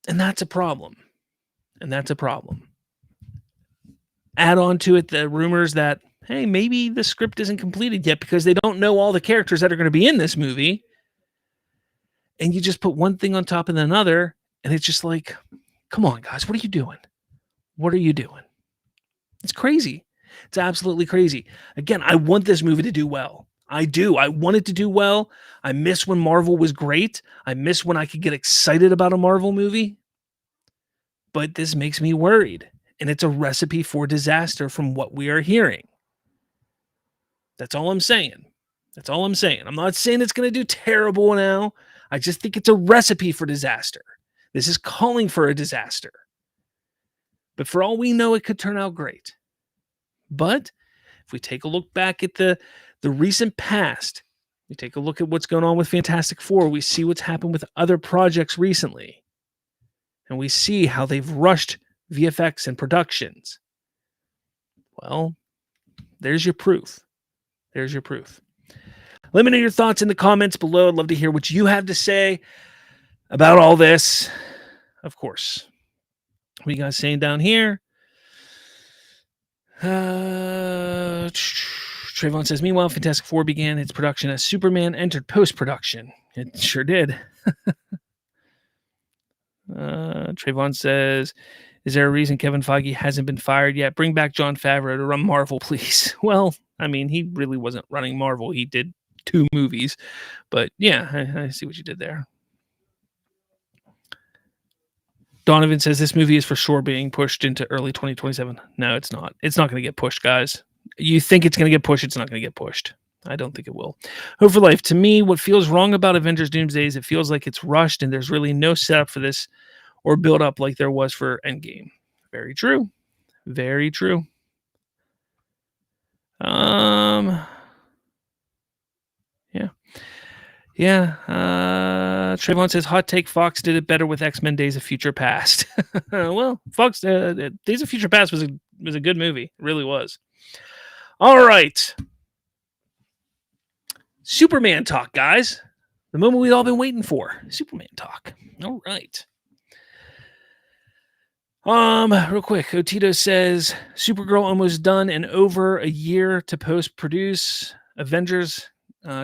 S1: And that's a problem. Add on to it the rumors that, hey, maybe the script isn't completed yet because they don't know all the characters that are going to be in this movie. And you just put one thing on top of another, and it's just like, come on, guys, what are you doing? What are you doing? It's crazy. It's absolutely crazy. Again, I want this movie to do well. I do. I want it to do well. I miss when Marvel was great. I miss when I could get excited about a Marvel movie. But this makes me worried. And it's a recipe for disaster from what we are hearing. That's all I'm saying. I'm not saying it's going to do terrible now. I just think it's a recipe for disaster. This is calling for a disaster. But for all we know, it could turn out great. But if we take a look back at the recent past, we take a look at what's going on with Fantastic Four, we see what's happened with other projects recently, and we see how they've rushed VFX and productions. Well, there's your proof. Let me know your thoughts in the comments below. I'd love to hear what you have to say about all this. Of course. What are you guys saying down here? Trayvon says, meanwhile, Fantastic Four began its production as Superman entered post-production. It sure did. Trayvon says, is there a reason Kevin Feige hasn't been fired yet? Bring back Jon Favreau to run Marvel, please. Well, I mean, he really wasn't running Marvel. He did 2 movies. But yeah, I see what you did there. Donovan says this movie is for sure being pushed into early 2027. No, it's not. It's not going to get pushed, guys. You think it's going to get pushed, it's not going to get pushed. I don't think it will. Hope for Life. To me, what feels wrong about Avengers Doomsday is it feels like it's rushed and there's really no setup for this or build up like there was for Endgame. Very true. Very true. Yeah. Trayvon says, hot take, Fox did it better with X-Men Days of Future Past. Well, Fox Days of Future Past was a good movie. It really was. All right. Superman talk, guys. The moment we've all been waiting for. Superman talk. All right. Real quick, Otito says Supergirl almost done and over a year to post-produce. Avengers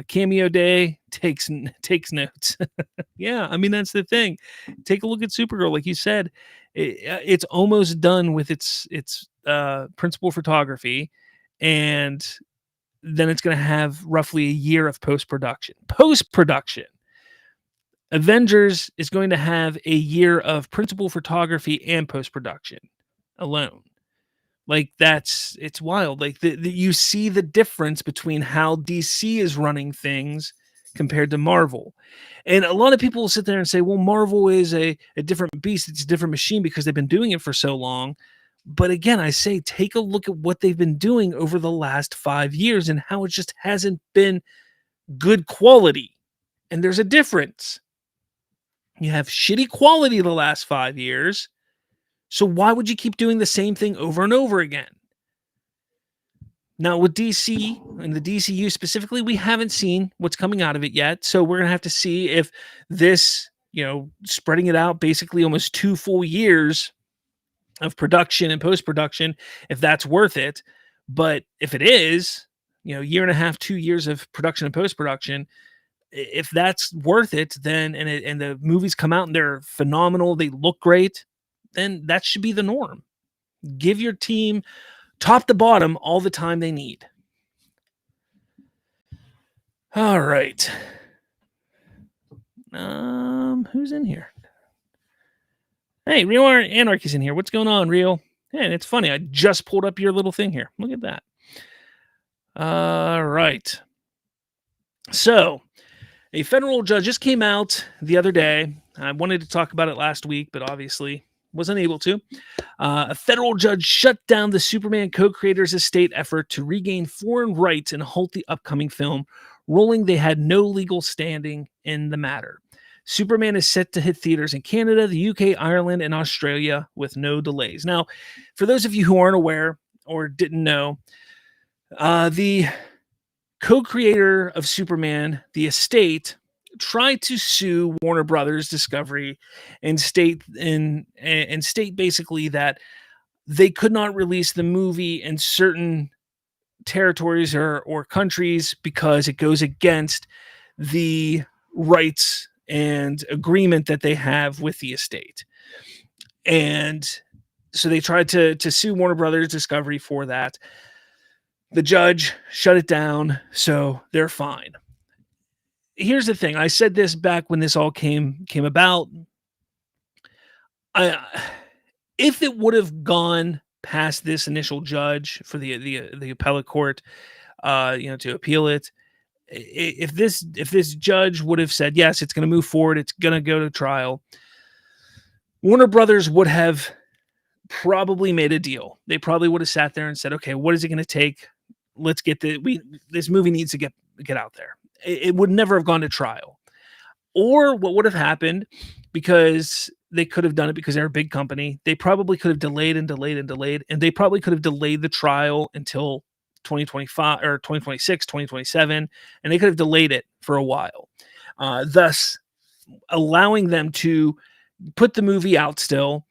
S1: cameo day takes notes. Yeah, I mean, that's the thing. Take a look at Supergirl. Like you said, it's almost done with its principal photography, and then it's going to have roughly a year of post-production. Avengers is going to have a year of principal photography and post-production alone. Like, it's wild. Like, you see the difference between how DC is running things compared to Marvel. And a lot of people will sit there and say, well, Marvel is a different beast. It's a different machine because they've been doing it for so long. But again, I say, take a look at what they've been doing over the last 5 years and how it just hasn't been good quality. And there's a difference. You have shitty quality the last 5 years. So why would you keep doing the same thing over and over again? Now, with DC and the DCU specifically, we haven't seen what's coming out of it yet. So we're going to have to see if this, spreading it out basically almost 2 full years of production and post-production, if that's worth it. But if it is, year and a half, 2 years of production and post-production, if that's worth it, then and the movies come out and they're phenomenal, they look great, then that should be the norm. Give your team top to bottom all the time they need. All right. Who's in here? Hey, Real Anarchy's in here. What's going on, Real? Hey, and it's funny. I just pulled up your little thing here. Look at that. All right. So, a federal judge just came out the other day. I wanted to talk about it last week, but obviously wasn't able to. A federal judge shut down the Superman co-creators' estate effort to regain foreign rights and halt the upcoming film, ruling they had no legal standing in the matter. Superman is set to hit theaters in Canada, the UK, Ireland, and Australia with no delays. Now, for those of you who aren't aware or didn't know, the co-creator of Superman, the estate, tried to sue Warner Brothers Discovery and state basically that they could not release the movie in certain territories or countries because it goes against the rights and agreement that they have with the estate. And so they tried to sue Warner Brothers Discovery for that. The judge shut it down, so they're fine. Here's the thing. I said this back when this all came about. If it would have gone past this initial judge for the appellate court, to appeal it, if this judge would have said yes, it's going to move forward, it's going to go to trial, Warner Brothers would have probably made a deal. They probably would have sat there and said, okay, what is it going to take? Let's get this movie needs to get out there. It would never have gone to trial. Or what would have happened, because they could have done it because they're a big company, they probably could have delayed, and they probably could have delayed the trial until 2025 or 2026, 2027, and they could have delayed it for a while, thus allowing them to put the movie out still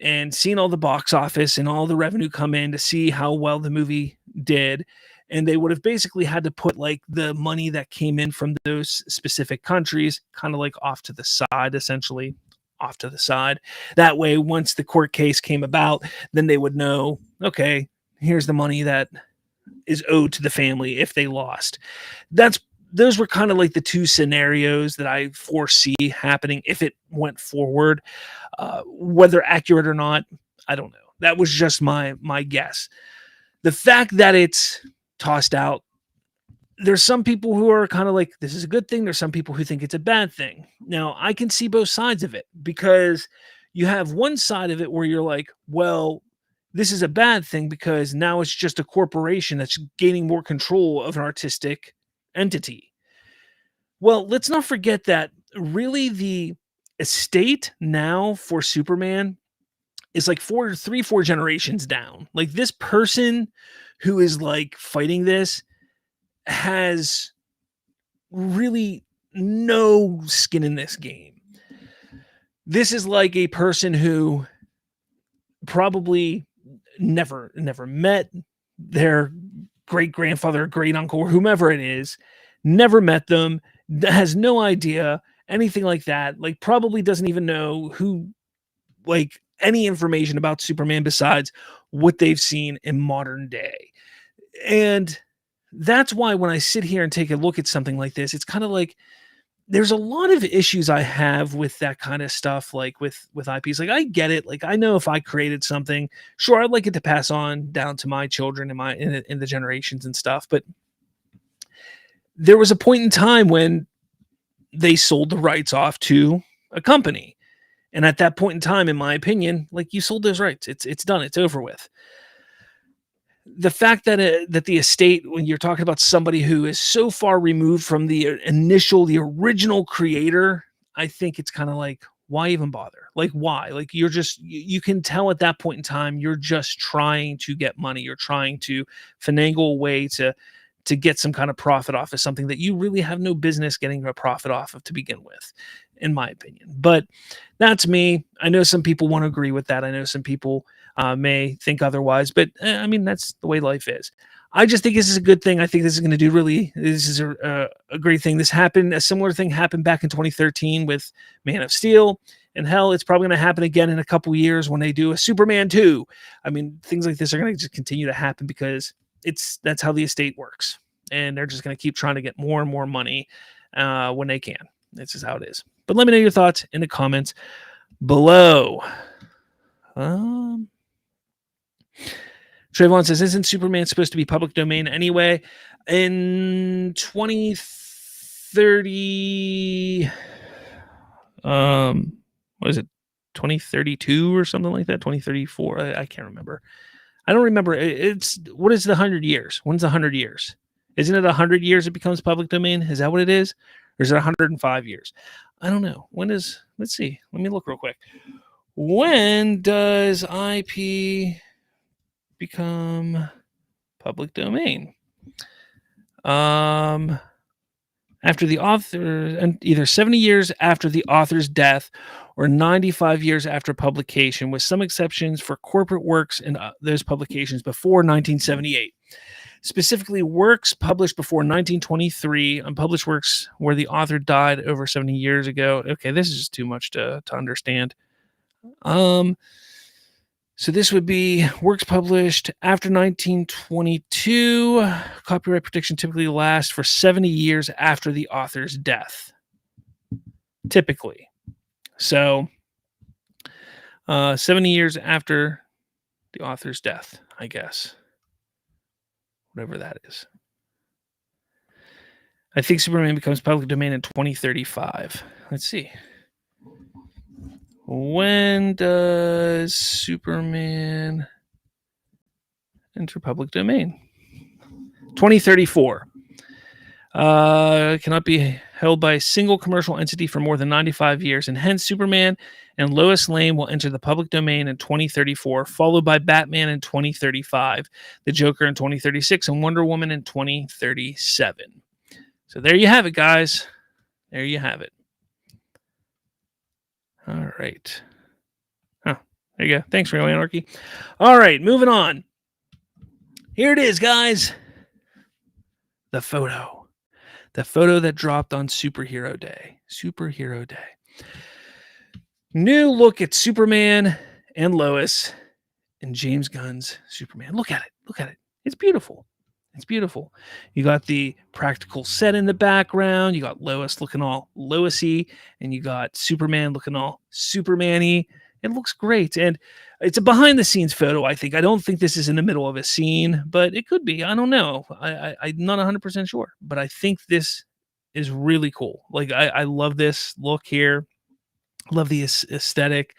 S1: and seeing all the box office and all the revenue come in to see how well the movie did. And they would have basically had to put like the money that came in from those specific countries kind of like off to the side, essentially off to the side. That way, once the court case came about, then they would know, okay, here's the money that is owed to the family if they lost. Those were kind of like the two scenarios that I foresee happening if it went forward. Whether accurate or not, I don't know. That was just my guess. The fact that it's tossed out, there's some people who are kind of like, this is a good thing. There's some people who think it's a bad thing. Now, I can see both sides of it, because you have one side of it where you're like, well, this is a bad thing because now it's just a corporation that's gaining more control of an artistic entity. Well, let's not forget that really the estate now for Superman is like 4 generations down. Like, this person who is like fighting this has really no skin in this game. This is like a person who probably never met their great grandfather, great uncle, or whomever it is, never met them, has no idea anything like that, like probably doesn't even know who, like, any information about Superman besides what they've seen in modern day. And that's why when I sit here and take a look at something like this, it's kind of like there's a lot of issues I have with that kind of stuff, like with IPs. Like, I get it. Like, I know if I created something, sure, I'd like it to pass on down to my children and in the generations and stuff. But there was a point in time when they sold the rights off to a company. And at that point in time, in my opinion, like, you sold those rights. It's done. It's over with. The fact that the estate, when you're talking about somebody who is so far removed from the original creator, I think it's kind of like, why even bother? Like, why? Like, you can tell at that point in time, you're just trying to get money. You're trying to finagle a way to get some kind of profit off of something that you really have no business getting a profit off of to begin with, in my opinion. But that's me. I know some people want to agree with that. I know some people may think otherwise, but I mean, that's the way life is. I just think this is a good thing. I think this is going to do this is a great thing. A similar thing happened back in 2013 with Man of Steel. And hell, it's probably going to happen again in a couple years when they do a Superman 2. I mean, things like this are going to just continue to happen because that's how the estate works. And they're just going to keep trying to get more and more money when they can. This is how it is. But let me know your thoughts in the comments below. Trayvon says, isn't Superman supposed to be public domain anyway? In 2030, what is it, 2032 or something like that? 2034? I can't remember. I don't remember. What is the 100 years? When's the 100 years? Isn't it 100 years it becomes public domain? Is that what it is? Or is it 105 years? I don't know. Let's see. Let me look real quick. When does IP become public domain? After the author, and either 70 years after the author's death or 95 years after publication, with some exceptions for corporate works and those publications before 1978. Specifically, works published before 1923, unpublished works where the author died over 70 years ago. Okay, this is just too much to understand. So this would be works published after 1922. Copyright protection typically lasts for 70 years after the author's death. Typically. So 70 years after the author's death, I guess. Whatever that is. I think Superman becomes public domain in 2035. Let's see. When does Superman enter public domain? 2034. Cannot be held by a single commercial entity for more than 95 years, and hence Superman and Lois Lane will enter the public domain in 2034, followed by Batman in 2035, the Joker in 2036, and Wonder Woman in 2037. So there you have it, guys. There you have it. All right. Oh, there you go. Thanks, Real Anarchy. All right, moving on. Here it is, guys. The photo. The photo that dropped on Superhero Day. Superhero Day. New look at Superman and Lois in James Gunn's Superman. Look at it. Look at it. It's beautiful. It's beautiful. You got the practical set in the background. You got Lois looking all Loisy, and you got Superman looking all Superman-y. It looks great. And it's a behind-the-scenes photo, I think. I don't think this is in the middle of a scene, but it could be. I don't know. I'm not 100% sure. But I think this is really cool. Like, I love this look here. Love the aesthetic.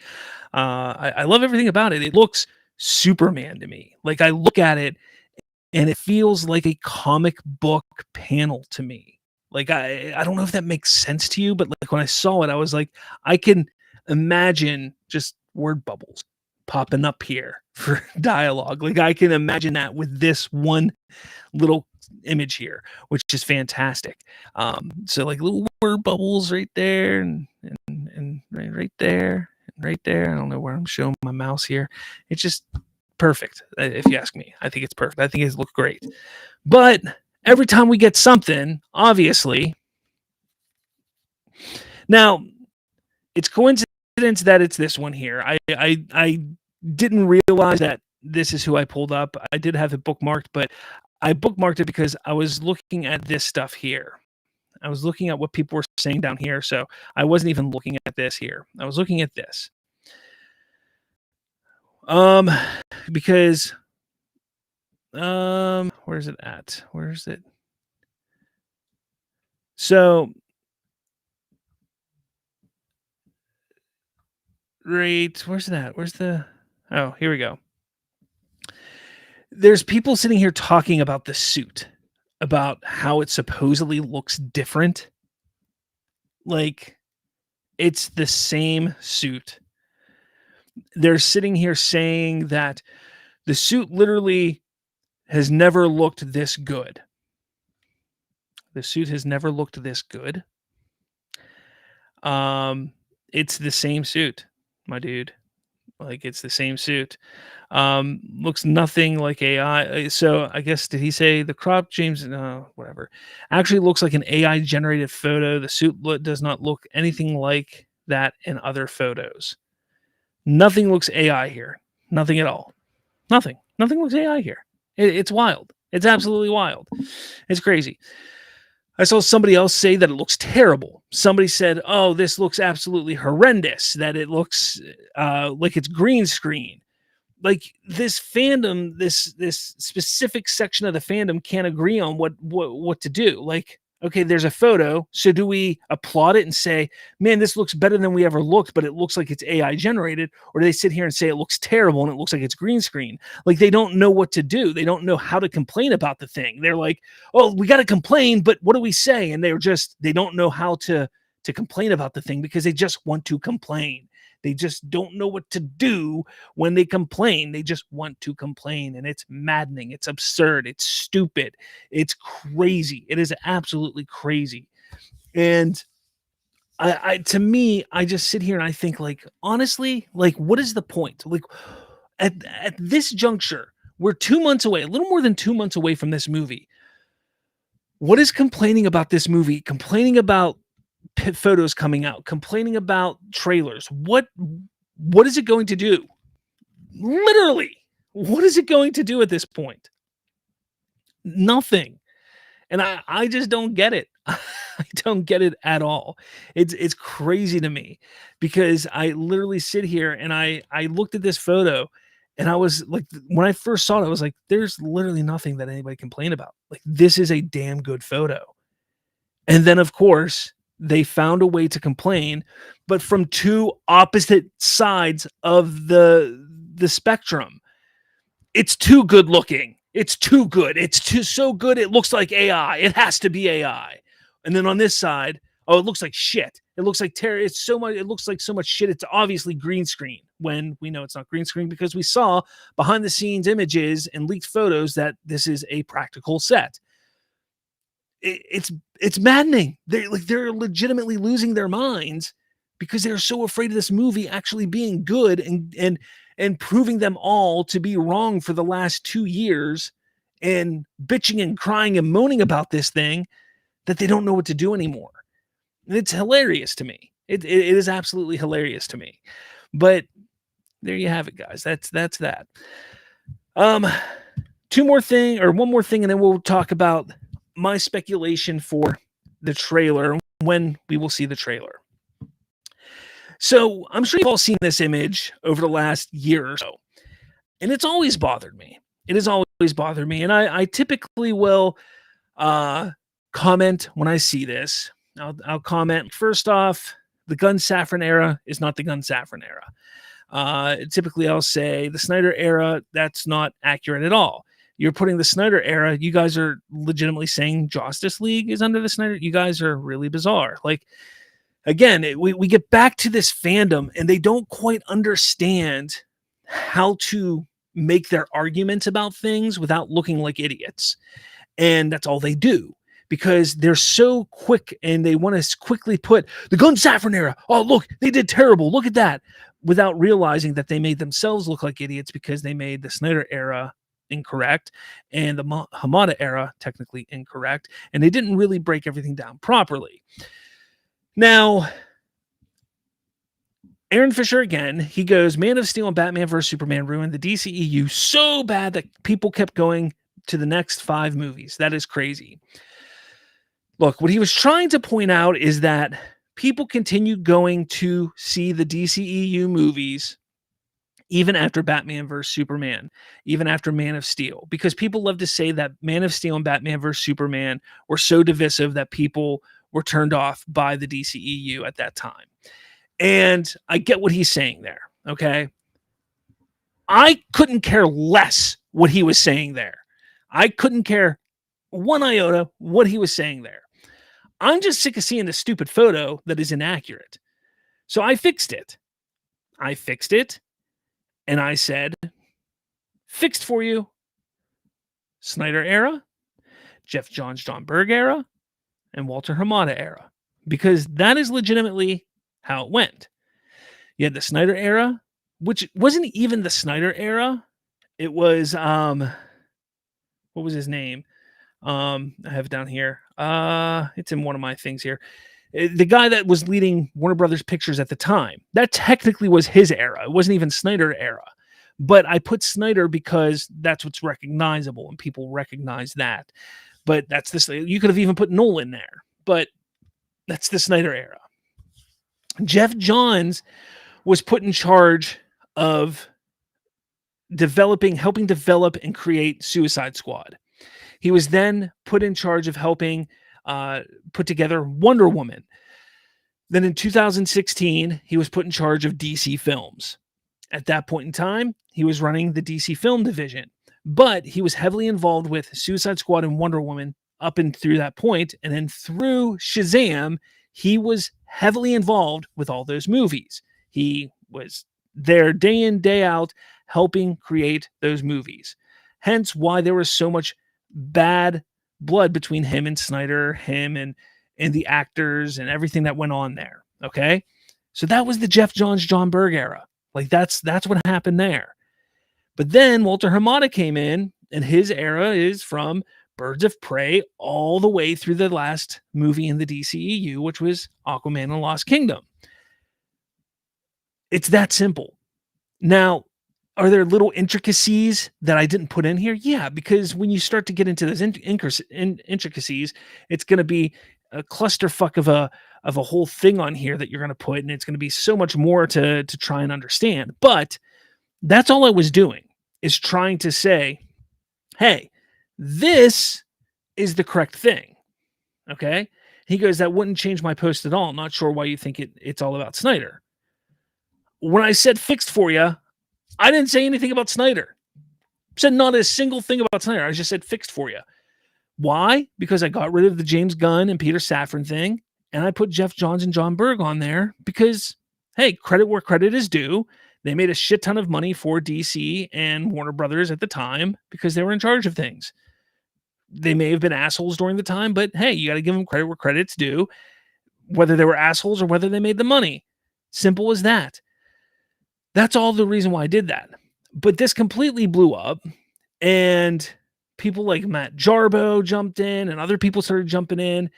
S1: I love everything about it. It looks Superman to me. Like, I look at it, and it feels like a comic book panel to me. Like, I don't know if that makes sense to you, but like when I saw it, I was like, I can imagine just word bubbles popping up here for dialogue. Like, I can imagine that with this one little image here, which is fantastic. So like little word bubbles right there and right there and right there. I don't know where I'm showing my mouse here. It's just perfect, if you ask me. I think it's perfect. I think it looks great. But every time we get something, obviously, now it's coincidence that it's this one here. I didn't realize that this is who I pulled up. I did have it bookmarked, but I bookmarked it because I was looking at this stuff here. I was looking at what people were saying down here, so I wasn't even looking at this here. I was looking at this. Because where's it at? Where's it? So right, where's that? Where's the oh, here we go. There's people sitting here talking about the suit, about how it supposedly looks different. Like, it's the same suit. They're sitting here saying that the suit literally has never looked this good. The suit has never looked this good. It's the same suit, my dude. Like, it's the same suit. Looks nothing like AI. So I guess, did he say the crop, James? No, whatever. Actually looks like an AI generated photo. The suit does not look anything like that and other photos. Nothing looks AI here. Nothing at all. Nothing. Nothing looks AI here. It's wild. It's absolutely wild. It's crazy. I saw somebody else say that it looks terrible. Somebody said, oh, this looks absolutely horrendous, that it looks like it's green screen. Like this fandom, this specific section of the fandom can't agree on what to do. Like, okay, there's a photo. So do we applaud it and say, man, this looks better than we ever looked, but it looks like it's AI generated? Or do they sit here and say it looks terrible and it looks like it's green screen? Like they don't know what to do. They don't know how to complain about the thing. They're like, oh, we got to complain, but what do we say? And they don't know how to complain about the thing because they just want to complain. They just don't know what to do when they complain. They just want to complain, and it's maddening. It's absurd. It's stupid. It's crazy. It is absolutely crazy. And to me, I just sit here and I think, like, honestly, like, what is the point? Like, at this juncture, we're 2 months away, a little more than 2 months away from this movie. What is complaining about this movie? Complaining about Pitt photos coming out, complaining about trailers. What is it going to do? Literally, what is it going to do at this point? Nothing. And I just don't get it. I don't get it at all. It's crazy to me because I literally sit here and I looked at this photo and I was like, when I first saw it, I was like, there's literally nothing that anybody can complain about. Like, this is a damn good photo. And then, of course, they found a way to complain, but from two opposite sides of the spectrum. It's too good looking. It's too good. It's so good. It looks like AI. It has to be AI. And then on this side, oh, it looks like shit. It looks like terror. It's so much. It looks like so much shit. It's obviously green screen when we know it's not green screen because we saw behind the scenes images and leaked photos that this is a practical set. It's maddening. They're legitimately losing their minds because they're so afraid of this movie actually being good and proving them all to be wrong for the last 2 years and bitching and crying and moaning about this thing that they don't know what to do anymore. And it's hilarious to me. It is absolutely hilarious to me. But there you have it, guys. That's that. One more thing, and then we'll talk about my speculation for the trailer, when we will see the trailer. So I'm sure you've all seen this image over the last year or so, and it's always bothered me. It has always bothered me, and I typically will comment when I see this. I'll comment, first off, the Gunn Safran era is not the Gunn Safran era. Typically, I'll say the Snyder era, that's not accurate at all. You're putting the Snyder era, you guys are legitimately saying Justice League is under the Snyder. You guys are really bizarre. Like, again, we get back to this fandom and they don't quite understand how to make their arguments about things without looking like idiots. And that's all they do because they're so quick and they want to quickly put the Gunn Safran era. Oh, look, they did terrible. Look at that. Without realizing that they made themselves look like idiots because they made the Snyder era incorrect and the Hamada era technically incorrect, and they didn't really break everything down properly. Now, Aaron Fisher again, he goes, Man of Steel and Batman vs. Superman ruined the DCEU so bad that people kept going to the next 5 movies. That is crazy. Look, what he was trying to point out is that people continued going to see the DCEU movies even after Batman vs. Superman, even after Man of Steel, because people love to say that Man of Steel and Batman vs. Superman were so divisive that people were turned off by the DCEU at that time. And I get what he's saying there, okay? I couldn't care less what he was saying there. I couldn't care one iota what he was saying there. I'm just sick of seeing the stupid photo that is inaccurate. So I fixed it. And I said, fixed for you. Snyder era, Jeff Johns, John Berg era, and Walter Hamada era. Because that is legitimately how it went. You had the Snyder era, which wasn't even the Snyder era. It was, what was his name? I have it down here. It's in one of my things here. The guy that was leading Warner Brothers Pictures at the time, that technically was his era. It wasn't even Snyder era. But I put Snyder because that's what's recognizable and people recognize that. But that's this. You could have even put Nolan there, but that's the Snyder era. Jeff Johns was put in charge of helping develop and create Suicide Squad. He was then put in charge of helping put together Wonder Woman. Then in 2016, he was put in charge of DC Films. At that point in time, he was running the DC Film division, but he was heavily involved with Suicide Squad and Wonder Woman up and through that point. And then through Shazam, he was heavily involved with all those movies. He was there day in, day out, helping create those movies. Hence why there was so much bad blood between him and Snyder, him and the actors and everything that went on there. Okay. So that was the Jeff Johns, John Berg era. Like that's what happened there. But then Walter Hamada came in, and his era is from Birds of Prey all the way through the last movie in the DCEU, which was Aquaman and Lost Kingdom. It's that simple. Now, are there little intricacies that I didn't put in here? Yeah, because when you start to get into those intricacies, it's going to be a clusterfuck of a whole thing on here that you're going to put, and it's going to be so much more to try and understand. But that's all I was doing, is trying to say, hey, this is the correct thing. Okay? He goes, that wouldn't change my post at all. I'm not sure why you think it's all about Snyder. When I said fixed for you, I didn't say anything about Snyder. Said not a single thing about Snyder. I just said fixed for you. Why? Because I got rid of the James Gunn and Peter Safran thing, and I put Jeff Johns and John Berg on there because, hey, credit where credit is due. They made a shit ton of money for DC and Warner Brothers at the time because they were in charge of things. They may have been assholes during the time, but hey, you got to give them credit where credit's due, whether they were assholes or whether they made the money. Simple as that. That's all the reason why I did that. But this completely blew up, and people like Matt Jarbo jumped in, and other people started jumping in,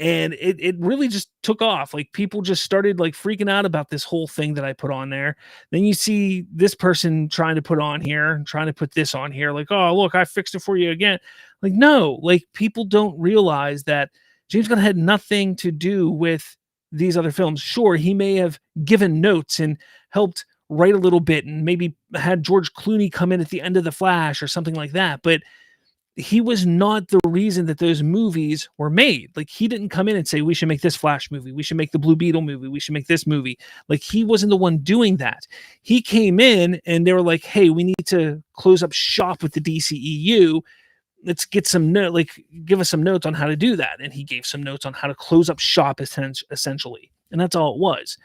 S1: and it really just took off. Like, people just started like freaking out about this whole thing that I put on there. Then you see this person trying to put on here, trying to put this on here, like, oh, look, I fixed it for you again. Like, no, like, people don't realize that James Gunn had nothing to do with these other films. Sure, he may have given notes and helped write a little bit and maybe had George Clooney come in at the end of The Flash or something like that, but he was not the reason that those movies were made. Like, he didn't come in and say, we should make this Flash movie, we should make the Blue Beetle movie, we should make this movie. Like, he wasn't the one doing that. He came in and they were like, hey, we need to close up shop with the DCEU. Let's get some give us some notes on how to do that. And he gave some notes on how to close up shop essentially. And that's all it was.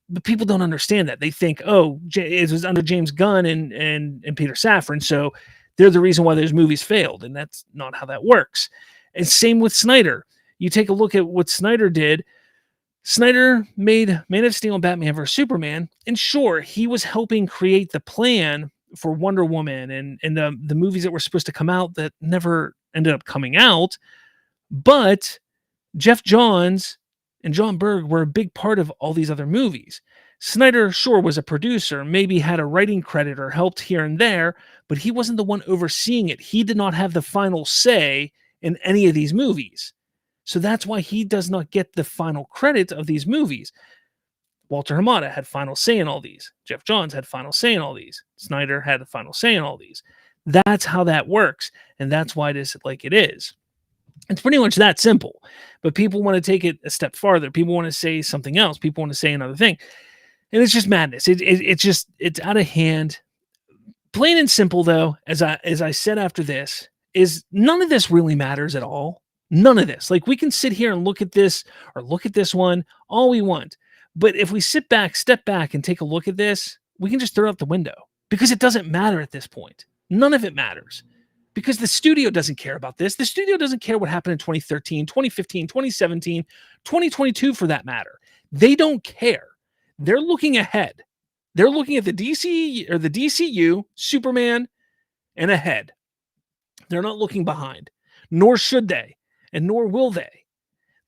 S1: But people don't understand that. They think, oh, it was under James Gunn and Peter Safran, so they're the reason why those movies failed. And that's not how that works. And same with Snyder. You take a look at what Snyder did. Snyder made Man of Steel and Batman vs. Superman. And sure, he was helping create the plan for Wonder Woman and the movies that were supposed to come out that never ended up coming out. But Jeff Johns and John Berg were a big part of all these other movies. Snyder, sure, was a producer, maybe had a writing credit or helped here and there, but he wasn't the one overseeing it. He did not have the final say in any of these movies. So that's why he does not get the final credit of these movies. Walter Hamada had final say in all these. Jeff Johns had final say in all these. Snyder had the final say in all these. That's how that works, and that's why it is like it is. It's pretty much that simple, but people want to take it a step farther. People want to say something else. People want to say another thing, and it's just madness. It's out of hand. Plain and simple, though, as I said after this, is none of this really matters at all. None of this. Like, we can sit here and look at this or look at this one all we want, but if we step back, and take a look at this, we can just throw it out the window because it doesn't matter at this point. None of it matters. Because the studio doesn't care about this. The studio doesn't care what happened in 2013, 2015, 2017, 2022 for that matter. They don't care. They're looking ahead. They're looking at the DC or the DCU, Superman, and ahead. They're not looking behind, nor should they, and nor will they.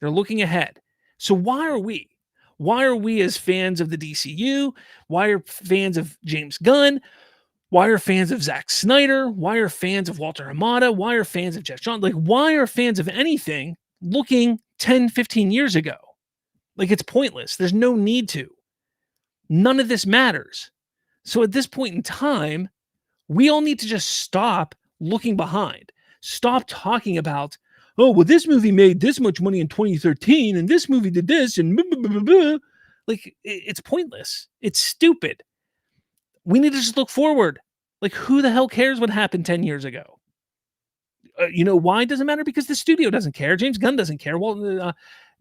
S1: They're looking ahead. So why are we? Why are we as fans of the DCU? Why are fans of James Gunn? Why are fans of Zack Snyder? Why are fans of Walter Hamada? Why are fans of Jeff Johns? Like, why are fans of anything looking 10, 15 years ago? Like, it's pointless. There's no need to. None of this matters. So at this point in time, we all need to just stop looking behind. Stop talking about, oh, well, this movie made this much money in 2013, and this movie did this, and blah, blah, blah, blah. Like, it's pointless. It's stupid. We need to just look forward. Like, who the hell cares what happened 10 years ago? You know why it doesn't matter? Because the studio doesn't care. James Gunn doesn't care. Well,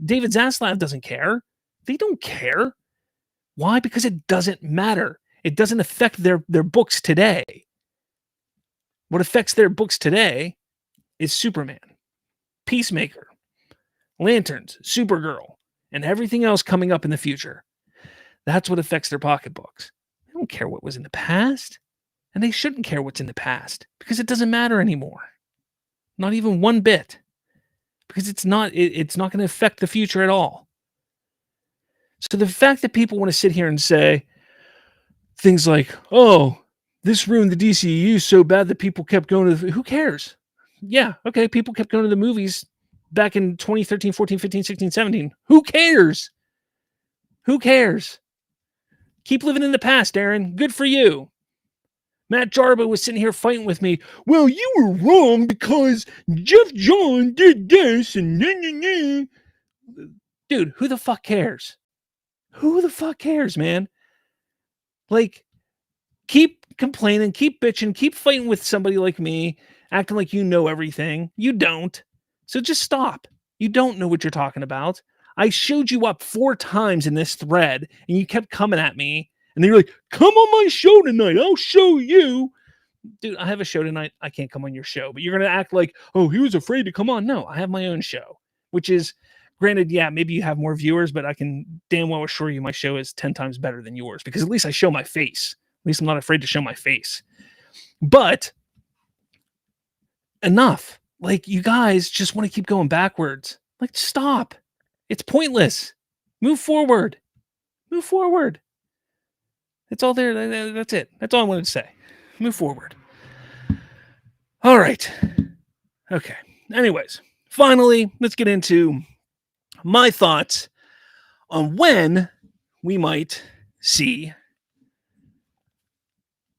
S1: David Zaslav doesn't care. They don't care. Why? Because it doesn't matter. It doesn't affect their books today. What affects their books today is Superman, Peacemaker, Lanterns, Supergirl, and everything else coming up in the future. That's what affects their pocketbooks. They don't care what was in the past, and they shouldn't care what's in the past because it doesn't matter anymore. Not even one bit, because it's not going to affect the future at all. So the fact that people want to sit here and say things like, "Oh, this ruined the DCU so bad that people kept going to who cares?" Yeah, okay, people kept going to the movies back in 2013, 14, 15, 16, 17. Who cares? Who cares? Keep living in the past, Aaron. Good for you. Matt Jarbo was sitting here fighting with me. Well, you were wrong because Jeff Johns did this and nah. Dude, who the fuck cares? Who the fuck cares, man? Like, keep complaining, keep bitching, keep fighting with somebody like me, acting like you know everything. You don't. So just stop. You don't know what you're talking about. I showed you up 4 times in this thread, and you kept coming at me. And then you're like, come on my show tonight. I'll show you. Dude, I have a show tonight. I can't come on your show. But you're going to act like, oh, he was afraid to come on. No, I have my own show, which is, granted, yeah, maybe you have more viewers, but I can damn well assure you my show is 10 times better than yours because at least I show my face. At least I'm not afraid to show my face. But enough. Like, you guys just want to keep going backwards. Like, stop. It's pointless. Move forward. Move forward. It's all there. That's it. That's all I wanted to say. Move forward. All right. Okay. Anyways, finally, let's get into my thoughts on when we might see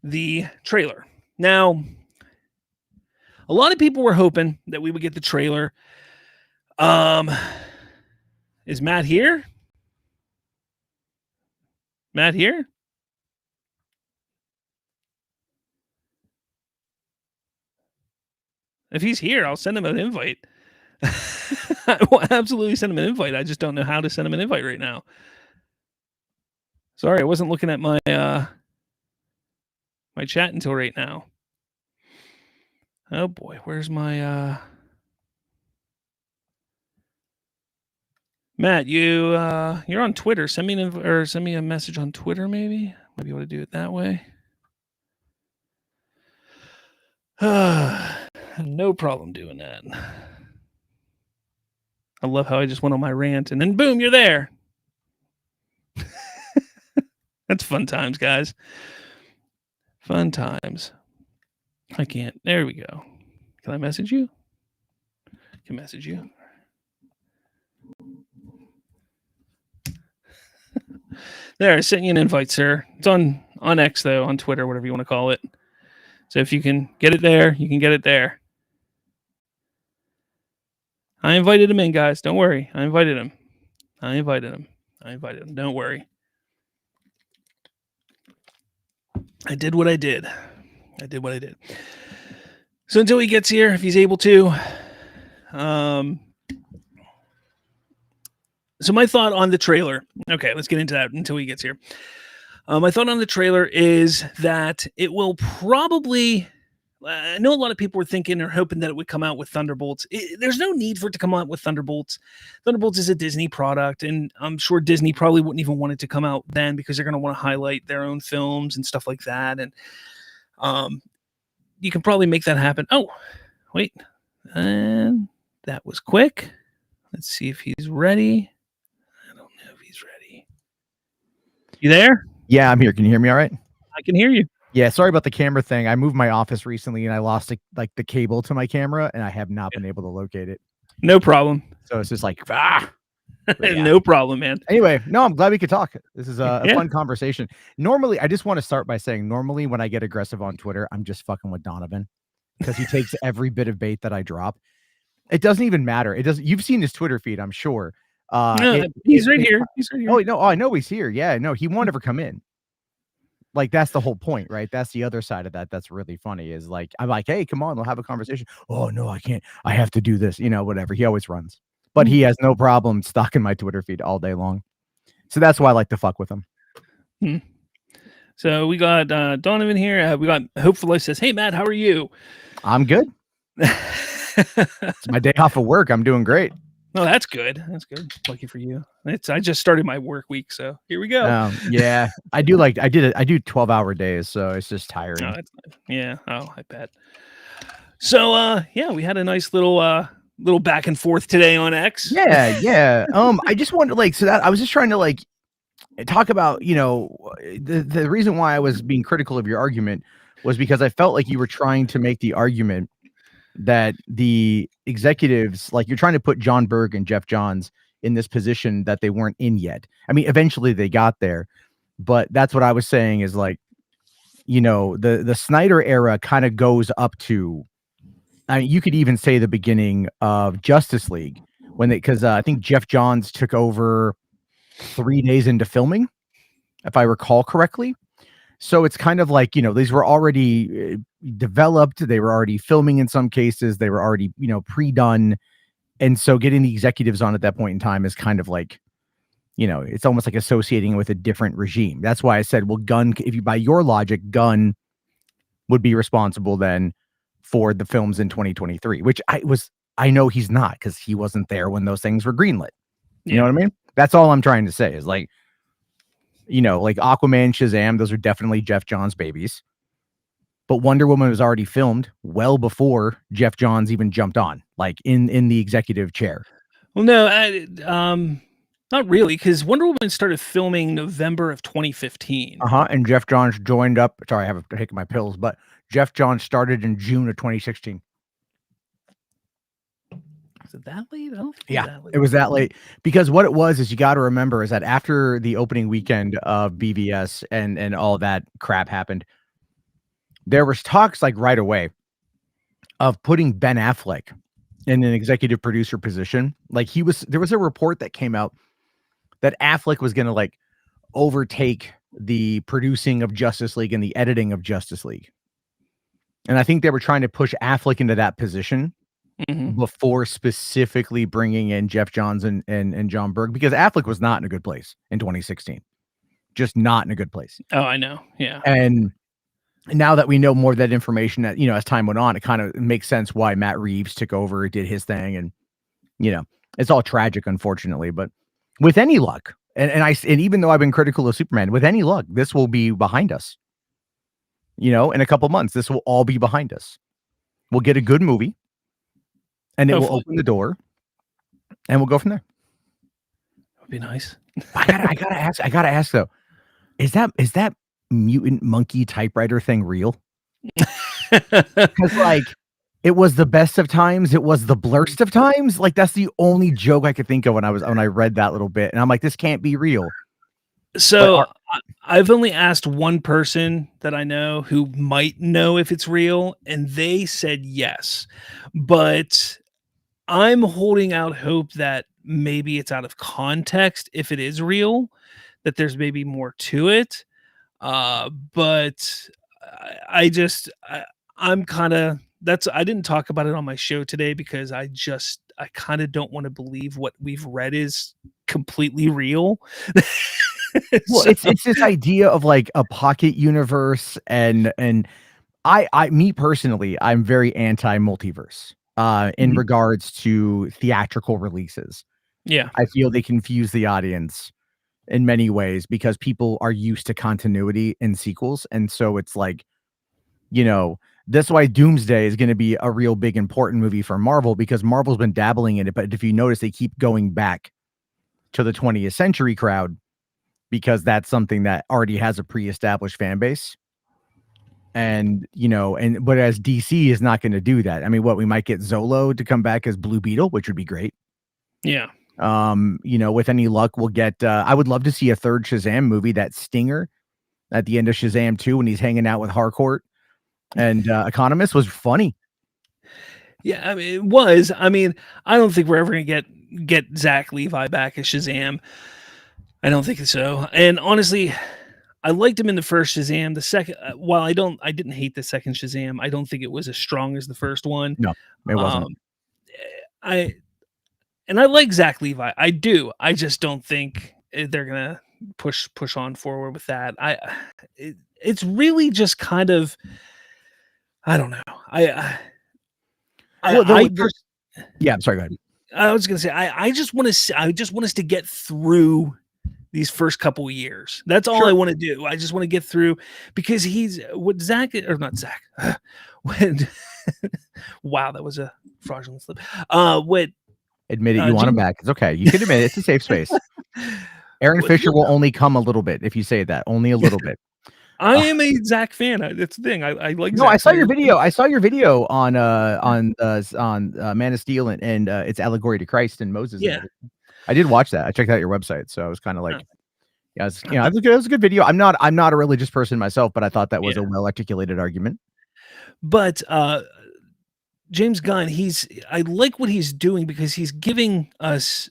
S1: the trailer. Now, a lot of people were hoping that we would get the trailer. Is Matt here? Matt here? If he's here, I'll send him an invite. I will absolutely send him an invite. I just don't know how to send him an invite right now. Sorry, I wasn't looking at my my chat until right now. Oh boy, where's my Matt? You're on Twitter. Send me a message on Twitter. Maybe might be able to do it that way. No problem doing that. I love how I just went on my rant and then boom, you're there. That's fun times, guys. Fun times. I can't. There we go. Can I message you? I can message you. There, I sent you an invite, sir. It's on X, though, on Twitter, whatever you want to call it. So if you can get it there, you can get it there. I invited him in, guys. Don't worry. I invited him. Don't worry. I did what I did. So until he gets here, if he's able to. So my thought on the trailer. Okay, let's get into that until he gets here. My thought on the trailer is that it will probably... I know a lot of people were thinking or hoping that it would come out with Thunderbolts. There's no need for it to come out with Thunderbolts. Thunderbolts is a Disney product, and I'm sure Disney probably wouldn't even want it to come out then because they're going to want to highlight their own films and stuff like that. And you can probably make that happen. Oh, wait. And that was quick. Let's see if he's ready. You there?
S3: Yeah, I'm here. Can you hear me all right?
S1: I can hear you.
S3: Yeah, sorry about the camera thing. I moved my office recently and I lost the cable to my camera and I have not been able to locate it.
S1: No problem.
S3: So it's just like, yeah.
S1: No problem, man.
S3: Anyway, no, I'm glad we could talk. This is a
S1: Yeah.
S3: fun conversation. Normally, I just want to start by saying, normally when I get aggressive on Twitter, I'm just fucking with Donovan because he takes every bit of bait that I drop. It doesn't even matter. It doesn't. You've seen his Twitter feed, I'm sure.
S1: He's right here. He's right here.
S3: Oh, no, I know he's here. Yeah, no, he won't ever come in. Like, that's the whole point, right? That's the other side of that. That's really funny is like, I'm like, hey, come on, we'll have a conversation. Oh, no, I can't. I have to do this, whatever. He always runs, but he has no problem stalking my Twitter feed all day long. So that's why I like to fuck with him.
S1: So we got Donovan here. We got Hopeful Life says, hey, Matt, how are you?
S3: I'm good. It's my day off of work. I'm doing great.
S1: Oh, that's good. That's good. Lucky for you. I just started my work week, so here we go.
S3: Yeah, I do 12-hour days, so it's just tiring.
S1: Oh, that's nice. Yeah. Oh, I bet. So, we had a nice little back and forth today on X.
S3: Yeah. I just wanted I was just trying to talk about, the reason why I was being critical of your argument was because I felt like you were trying to make the argument that the executives, you're trying to put John Berg and Jeff Johns in this position that they weren't in yet. I mean, eventually they got there, but that's what I was saying is the Snyder era kind of goes up to, you could even say the beginning of Justice League because I think Jeff Johns took over 3 days into filming, if I recall correctly. So it's kind of these were already developed. They were already filming in some cases. They were already, pre-done. And so getting the executives on at that point in time is kind of it's almost like associating with a different regime. That's why I said, well, Gunn, if you by your logic, Gunn would be responsible then for the films in 2023, which I know he's not because he wasn't there when those things were greenlit. You know what I mean? That's all I'm trying to say is Aquaman, Shazam, those are definitely Jeff Johns babies. But Wonder Woman was already filmed well before Jeff Johns even jumped on, in the executive chair.
S1: Well, no, not really, because Wonder Woman started filming November of 2015.
S3: And Jeff Johns joined up. Sorry, I have to take my pills, but Jeff Johns started in June of 2016.
S1: Is it that late? I don't think
S3: yeah, it was that late because what it was is you got to remember is that after the opening weekend of BVS and all that crap happened, there was talks right away of putting Ben Affleck in an executive producer position. There was a report that came out that Affleck was going to overtake the producing of Justice League and the editing of Justice League. And I think they were trying to push Affleck into that position before specifically bringing in Jeff Johns and John Berg, because Affleck was not in a good place in 2016. Just not in a good place.
S1: Oh, I know. Yeah.
S3: And now that we know more of that information that, as time went on, it kind of makes sense why Matt Reeves took over, did his thing. And, it's all tragic, unfortunately, but with any luck, and even though I've been critical of Superman, with any luck, this will be behind us. In a couple months, this will all be behind us. We'll get a good movie. And it will open the door, and we'll go from there.
S1: Would be nice.
S3: I gotta ask though, is that mutant monkey typewriter thing real? Because it was the best of times, it was the blurst of times. That's the only joke I could think of when I read that little bit, and I'm like, this can't be real.
S1: So I've only asked one person that I know who might know if it's real, and they said yes, but I'm holding out hope that maybe it's out of context if it is real, that there's maybe more to it. But I'm kind of, I didn't talk about it on my show today because I kind of don't want to believe what we've read is completely real.
S3: Well, it's this idea of a pocket universe and me personally, I'm very anti-multiverse. In regards to theatrical releases.
S1: Yeah.
S3: I feel they confuse the audience in many ways because people are used to continuity in sequels. And so it's that's why Doomsday is going to be a real big important movie for Marvel, because Marvel's been dabbling in it. But if you notice, they keep going back to the 20th century crowd because that's something that already has a pre-established fan base. And, but as DC is not going to do that. I mean, we might get Zolo to come back as Blue Beetle, which would be great.
S1: Yeah.
S3: With any luck, we'll get, I would love to see a third Shazam movie, that Stinger at the end of Shazam 2 when he's hanging out with Harcourt and Economist was funny.
S1: Yeah, I mean, it was. I mean, I don't think we're ever going to get Zach Levi back as Shazam. I don't think so. And honestly, I liked him in the first Shazam. The second, while I didn't hate the second Shazam. I don't think it was as strong as the first one.
S3: No, it wasn't.
S1: I like Zach Levi. I do. I just don't think they're gonna push on forward with that. It's really just kind of, I don't know.
S3: Yeah, I'm sorry. Go ahead.
S1: I was gonna say I just want us to get through these first couple of years. That's all I want to do. I just want to get through, because when wow, that was a fraudulent slip.
S3: Admit it, you want him back. It's okay. You can admit it. It's a safe space. Aaron Fisher will only come a little bit if you say that. Only a little bit.
S1: I am a Zach fan. That's the thing. I like.
S3: No, Zach. I saw your video. I saw your video on Man of Steel and its allegory to Christ and Moses.
S1: Yeah,
S3: I did watch that. I checked out your website, so I was kind of like, it was a good video. I'm not a religious person myself, but I thought that was a well articulated argument.
S1: But James Gunn, I like what he's doing, because he's giving us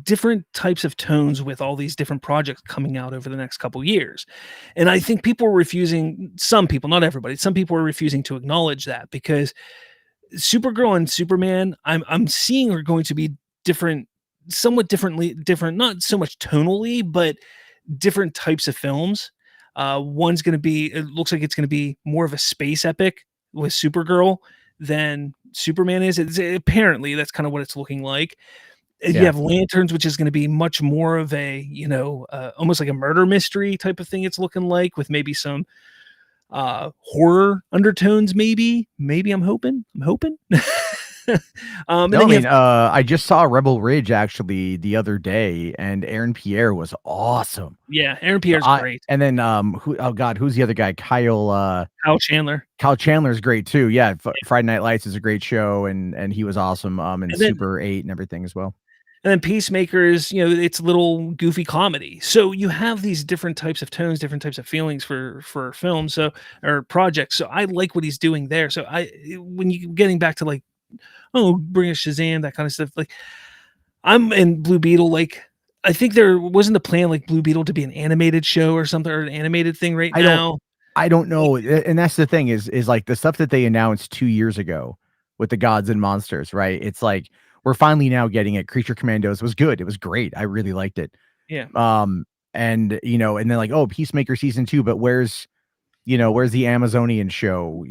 S1: different types of tones with all these different projects coming out over the next couple years. And I think some people, not everybody, some people are refusing to acknowledge that, because Supergirl and Superman, I'm seeing are going to be different, somewhat different, not so much tonally, but different types of films. One's going to be, it looks like it's going to be more of a space epic with Supergirl than Superman is. Apparently that's kind of what it's looking like. Yeah. You have Lanterns, which is going to be much more of a, almost like a murder mystery type of thing. It's looking like, with maybe some horror undertones. Maybe I'm hoping.
S3: I just saw Rebel Ridge actually the other day, and Aaron Pierre was awesome.
S1: Yeah, Aaron Pierre's great.
S3: And then who's the other guy? Kyle
S1: Chandler.
S3: Kyle Chandler's great too. Yeah, Friday Night Lights is a great show, and he was awesome. And Super 8 and everything as well.
S1: And then Peacemakers, it's a little goofy comedy. So you have these different types of tones, different types of feelings for films, or projects. So I like what he's doing there. So when you getting back to like, bring a Shazam, that kind of stuff. Like, I'm in Blue Beetle. Like, I think there wasn't a plan like Blue Beetle to be an animated show or something, or an animated thing now.
S3: I don't know. And that's the thing is like the stuff that they announced 2 years ago with the Gods and Monsters, right? It's like, we're finally now getting it. Creature Commandos was good. It was great. I really liked it.
S1: Yeah.
S3: And then like, Peacemaker season 2, but where's the Amazonian show?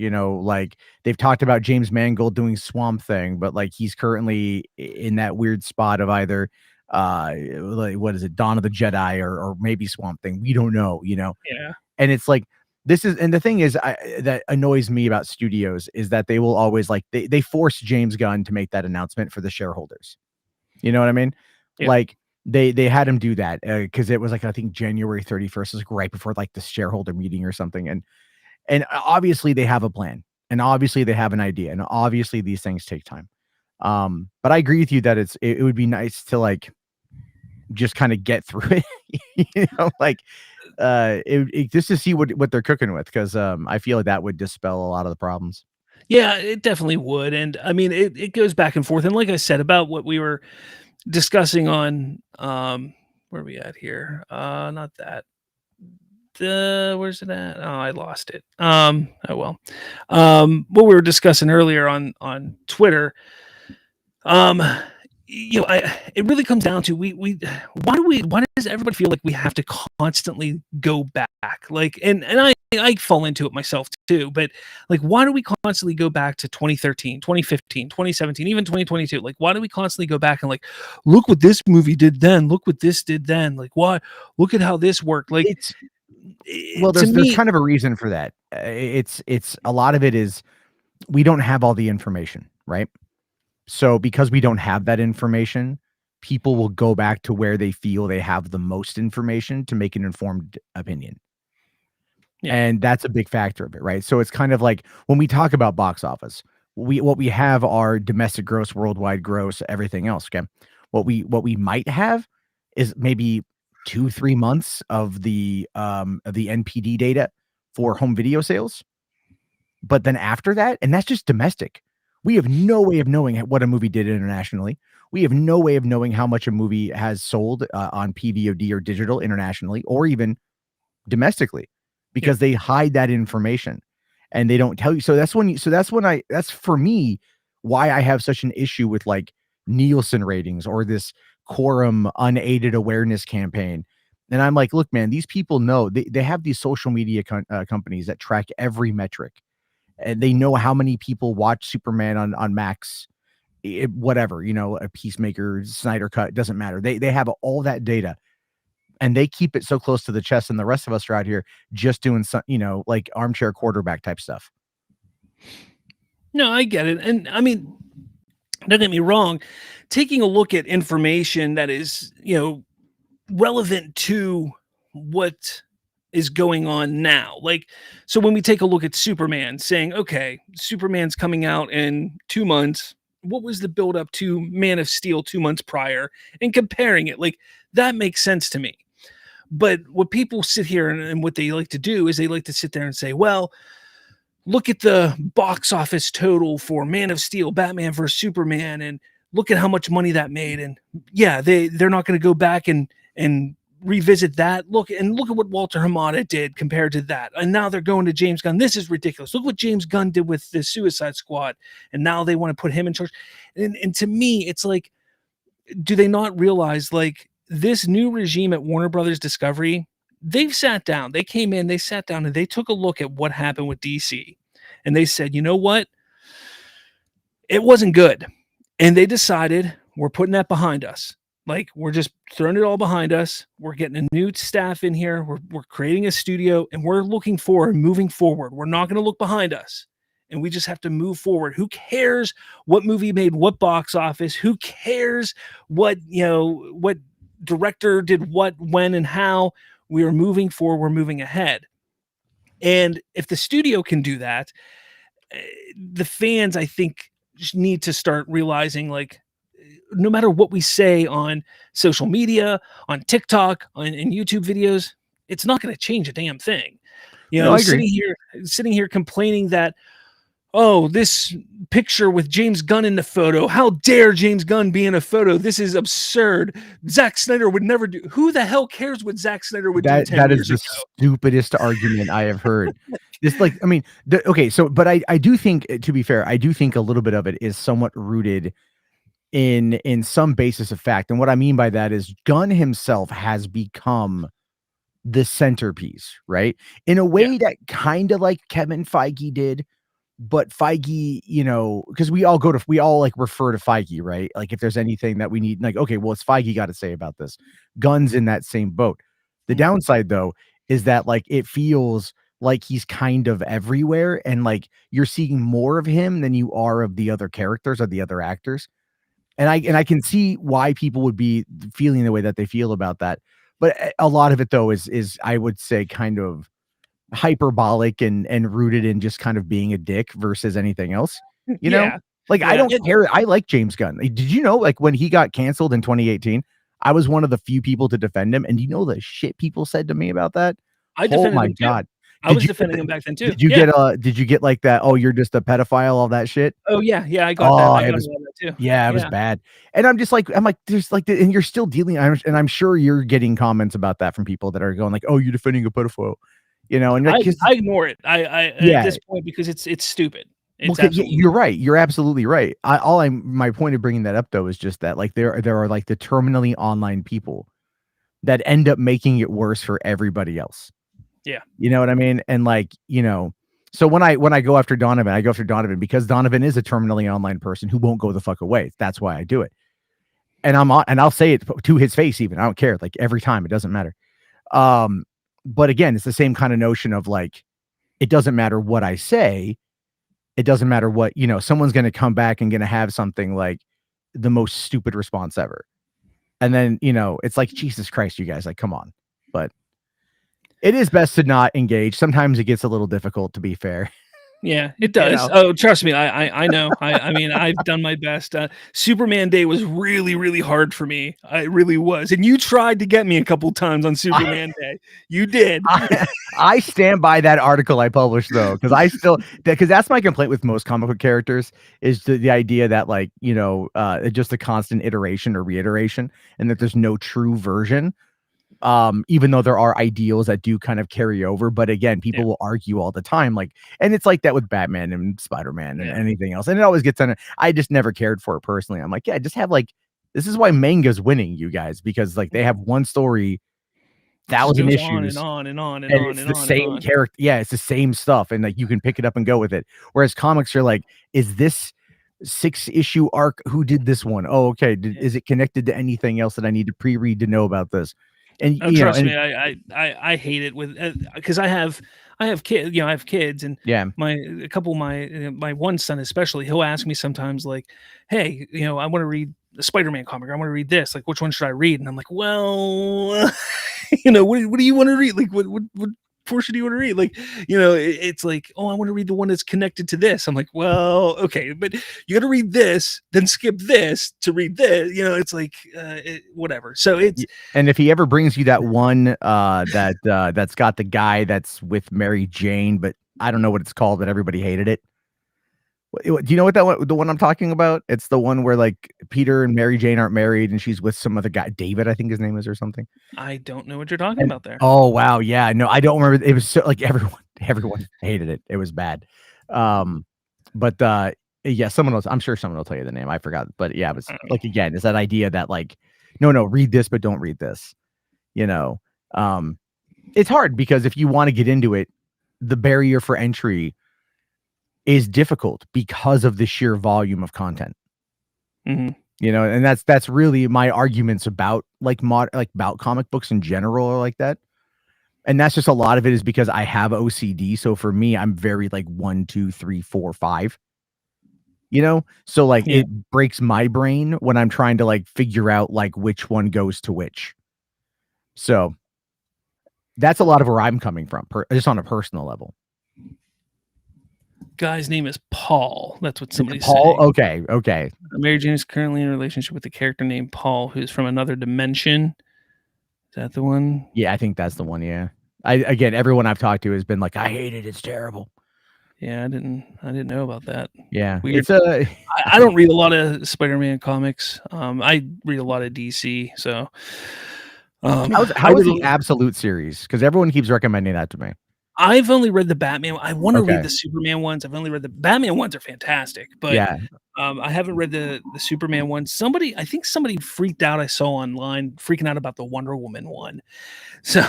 S3: Like, they've talked about James Mangold doing Swamp Thing, but like, he's currently in that weird spot of either like, what is it, Dawn of the Jedi or maybe Swamp Thing. We don't know, Yeah. And it's like, and the thing is, that annoys me about studios is that they will always like, they force James Gunn to make that announcement for the shareholders. You know what I mean? Yeah. Like, they had him do that because it was like, I think January 31st is like right before like the shareholder meeting or something. And obviously they have a plan, and obviously they have an idea, and obviously these things take time. But I agree with you that it would be nice to like just kind of get through it, like just to see what they're cooking with, because I feel like that would dispel a lot of the problems.
S1: Yeah, it definitely would. And I mean, it goes back and forth. And like I said, about what we were discussing on where are we at here? Not that. Where's it at? Oh, I lost it. Oh well. What we were discussing earlier on Twitter. It really comes down to why does everybody feel like we have to constantly go back? Like, and I fall into it myself too, but like, why do we constantly go back to 2013, 2015, 2017, even 2022? Like, why do we constantly go back and like, look what this movie did then, look what this did then, like, why, look at how this worked. Like,
S3: there's kind of a reason for that. It's a lot of it is we don't have all the information, right? So because we don't have that information, people will go back to where they feel they have the most information to make an informed opinion.
S1: Yeah.
S3: And that's a big factor of it, right? So it's kind of like when we talk about box office, what we have are domestic gross, worldwide gross, everything else. Okay. What we might have is maybe 2-3 months of the NPD data for home video sales. But then after that, and that's just domestic, we have no way of knowing what a movie did internationally. We have no way of knowing how much a movie has sold on PVOD or digital internationally, or even domestically, because they hide that information and they don't tell you. So that's for me why I have such an issue with like Nielsen ratings or this Quorum unaided awareness campaign. And I'm like, look, man, these people know they have these social media companies that track every metric, and they know how many people watch Superman on Max, whatever, a Peacemaker, Snyder Cut, doesn't matter. They have all that data. And they keep it so close to the chest, and the rest of us are out here just doing some, like armchair quarterback type stuff.
S1: No, I get it. And I mean, don't get me wrong, taking a look at information that is, relevant to what is going on now. Like, so when we take a look at Superman, saying, okay, Superman's coming out in 2 months. What was the build up to Man of Steel 2 months prior, and comparing it? Like, that makes sense to me. But what people sit here and what they like to do is they like to sit there and say, well, look at the box office total for Man of Steel, Batman vs. Superman, and look at how much money that made. And yeah, they're not going to go back and revisit that. Look at what Walter Hamada did compared to that. And now they're going to James Gunn. This is ridiculous. Look what James Gunn did with the Suicide Squad. And now they want to put him in charge. And to me, it's like, do they not realize, like, this new regime at Warner Brothers Discovery, they've sat down, they came in, they sat down and they took a look at what happened with DC. And they said, you know what? It wasn't good. And they decided, we're putting that behind us. Like, we're just throwing it all behind us. We're getting a new staff in here. We're creating a studio, and we're looking forward, moving forward. We're not going to look behind us. And we just have to move forward. Who cares what movie made what box office? Who cares what director did what, when, and how? We are moving forward. We're moving ahead. And if the studio can do that, the fans, I think, just need to start realizing, like, no matter what we say on social media, on TikTok, and YouTube videos, it's not going to change a damn thing. Sitting here complaining that, oh, this picture with James Gunn in the photo. How dare James Gunn be in a photo? This is absurd. Zack Snyder would never do. Who the hell cares what Zack Snyder would do 10
S3: that
S1: years
S3: is the stupidest argument I have heard. It's like, I mean, okay, so, but I do think, to be fair, I do think a little bit of it is somewhat rooted in some basis of fact. And what I mean by that is Gunn himself has become the centerpiece, right? In a way that kind of like Kevin Feige did. But Feige, because we all like refer to Feige, right? Like, if there's anything that we need, like, okay, well, it's Feige got to say about this. Gunn's in that same boat. The downside, though, is that, like, it feels like he's kind of everywhere, and like you're seeing more of him than you are of the other characters or the other actors. And I can see why people would be feeling the way that they feel about that. But a lot of it, though, is I would say kind of hyperbolic and rooted in just kind of being a dick versus anything else, I don't care. I like James Gunn. Did you know, like, when he got canceled in 2018, I was one of the few people to defend him, and you know the shit people said to me about that?
S1: I defended
S3: my
S1: him
S3: God.
S1: too. I was defending him back then too.
S3: Did you get like that, oh, you're just a pedophile, all that shit?
S1: Oh yeah, I got that. I got
S3: was,
S1: that too.
S3: Yeah, it was bad. And I'm like, there's like, and you're still dealing, and I'm sure you're getting comments about that from people that are going like, oh, you're defending a pedophile. And like,
S1: I ignore it. I at this point, because it's stupid.
S3: You're right. You're absolutely right. My point of bringing that up, though, is just that, like, there are like the terminally online people that end up making it worse for everybody else.
S1: Yeah.
S3: You know what I mean? And like, so when I go after Donovan, I go after Donovan because Donovan is a terminally online person who won't go the fuck away. That's why I do it. And I'll say it to his face, even. I don't care. Like, every time, it doesn't matter. But again, it's the same kind of notion of, like, it doesn't matter what I say. It doesn't matter what, someone's going to come back and going to have something like the most stupid response ever. And then, it's like, Jesus Christ, you guys, like, come on. But it is best to not engage. Sometimes it gets a little difficult, to be fair.
S1: Yeah, it does. Oh, trust me, I know. I mean, I've done my best. Superman Day was really, really hard for me. It really was. And you tried to get me a couple times on Superman Day. You did.
S3: I stand by that article I published, though, because that's my complaint with most comic book characters is the idea that, like, just a constant iteration or reiteration, and that there's no true version. Even though there are ideals that do kind of carry over, but again, people will argue all the time, like, and it's like that with Batman and Spider-Man and anything else, and it always gets on it. I just never cared for it personally. I'm like, just have, like, this is why manga's winning, you guys, because, like, they have one story, 1,000 issues,
S1: on and on and on and
S3: and
S1: on
S3: it's
S1: and
S3: the
S1: on
S3: same character. Yeah, it's the same stuff, and, like, you can pick it up and go with it. Whereas comics are like, is this 6-issue arc? Who did this one? Oh, okay. Is it connected to anything else that I need to pre-read to know about this? And
S1: trust me, I hate it with because I have kids. I have kids, and my one son especially, he'll ask me sometimes, like, "Hey, I want to read the Spider-Man comic. I want to read this. Like, which one should I read?" And I'm like, "Well, what do you want to read? Like, what portion do you want to read?" Like, it's like, "Oh, I want to read the one that's connected to this." I'm like, "Well, okay, but you got to read this, then skip this to read this." It's like, whatever. So it's,
S3: and if he ever brings you that one that's got the guy that's with Mary Jane, but I don't know what it's called, but everybody hated it. Do you know what the one I'm talking about? It's the one where, like, Peter and Mary Jane aren't married, and she's with some other guy, David, I think his name is, or something.
S1: I don't know what you're talking about there.
S3: Oh wow, yeah, no, I don't remember. It was so, like, everyone hated it. It was bad. But someone else. I'm sure someone will tell you the name. I forgot, but yeah, it was like, again, it's that idea that, like, no, read this, but don't read this. It's hard because if you want to get into it, the barrier for entry is difficult because of the sheer volume of content.
S1: Mm-hmm.
S3: And that's really my arguments about, like, about comic books in general, or like that. And that's just, a lot of it is because I have OCD. So for me, I'm very, like, 1, 2, 3, 4, 5. So, like, it breaks my brain when I'm trying to, like, figure out, like, which one goes to which. So that's a lot of where I'm coming from, just on a personal level.
S1: Guy's name is Paul. That's what somebody's
S3: Paul?
S1: saying.
S3: Okay.
S1: Mary Jane is currently in a relationship with a character named Paul, who's from another dimension. Is that the one?
S3: Yeah, I think that's the one. Yeah. Again, everyone I've talked to has been like, I hate it. It's terrible.
S1: Yeah, I didn't know about that.
S3: Yeah.
S1: Weird. I don't read a lot of Spider-Man comics. I read a lot of DC. So
S3: how was the Absolute series? Because everyone keeps recommending that to me.
S1: I've only read the Batman. I want to read the Superman ones. I've only read the Batman ones are fantastic, but I haven't read the Superman ones. I think somebody freaked out. I saw online freaking out about the Wonder Woman one. So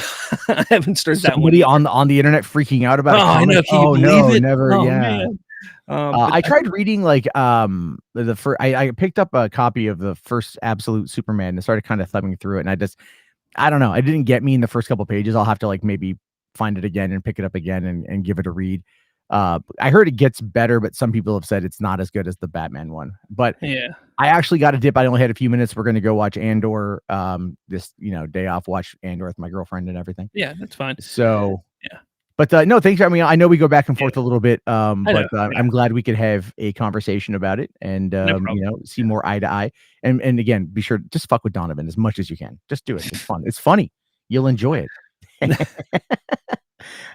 S1: I haven't started that one.
S3: Somebody on the internet freaking out about.
S1: I know. Can you believe it?
S3: Never.
S1: Oh,
S3: yeah.
S1: Man.
S3: I tried reading, like, the first. I picked up a copy of the first Absolute Superman and started kind of thumbing through it, and I don't know. It didn't get me in the first couple pages. I'll have to, like, maybe find it again and pick it up again and give it a read. I heard it gets better, but some people have said it's not as good as the Batman one. But
S1: yeah,
S3: I actually got a dip. I only had a few minutes. We're going to go watch Andor. This day off, watch Andor with my girlfriend and everything.
S1: Yeah, that's fine.
S3: So yeah, but no, thanks. I mean, I know we go back and forth a little bit, I'm glad we could have a conversation about it and see more eye to eye. And again, be sure to just fuck with Donovan as much as you can. Just do it. It's fun. It's funny. You'll enjoy it.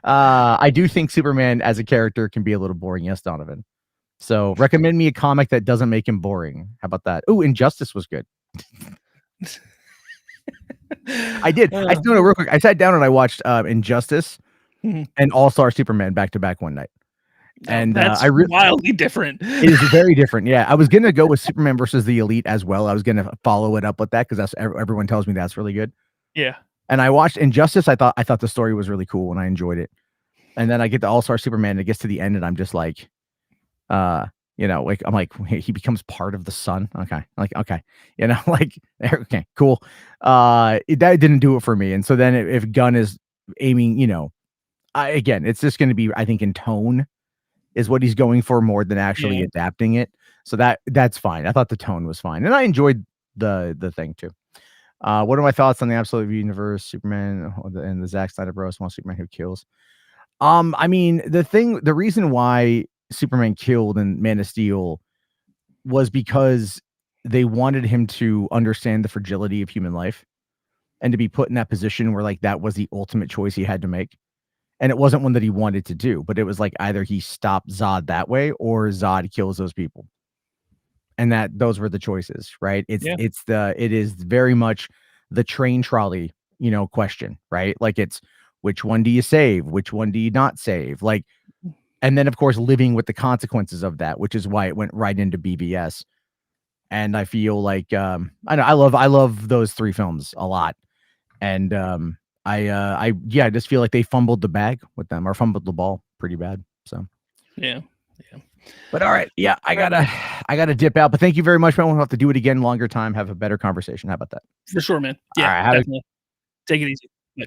S3: I do think Superman as a character can be a little boring. Yes, Donovan. So recommend me a comic that doesn't make him boring. How about that? Oh, Injustice was good. I did. I still know real quick. I sat down and I watched Injustice and All-Star Superman back to back one night. And
S1: that's wildly different.
S3: It is very different. Yeah, I was gonna go with Superman versus the Elite as well. I was gonna follow it up with that because that's everyone tells me that's really good.
S1: Yeah. And
S3: I watched Injustice. I thought the story was really cool and I enjoyed it. And then I get the All-Star Superman and it gets to the end and I'm just like, I'm like, he becomes part of the sun. Okay. Like, okay. Okay, cool. That didn't do it for me. And so then if Gunn is aiming, again, it's just going to be, I think, in tone is what he's going for more than actually adapting it. So that's fine. I thought the tone was fine. And I enjoyed the thing too. What are my thoughts on the absolute universe, Superman, and the Zack Snyder Bros. One Superman who kills? I mean, the reason why Superman killed in Man of Steel was because they wanted him to understand the fragility of human life and to be put in that position where like that was the ultimate choice he had to make. And it wasn't one that he wanted to do, but it was like either he stopped Zod that way or Zod kills those people. And that those were the choices, right? It is very much the train trolley, question, right? Like it's which one do you save? Which one do you not save? Like, and then of course living with the consequences of that, which is why it went right into BVS. And I feel like I love those three films a lot. And I just feel like they fumbled the bag with them or fumbled the ball pretty bad. So
S1: Yeah.
S3: but all right, yeah, I gotta dip out. But thank you very much, man. We'll have to do it again, longer time, have a better conversation. How about that?
S1: For sure, man.
S3: All
S1: Yeah,
S3: right,
S1: definitely. Take it easy. Bye.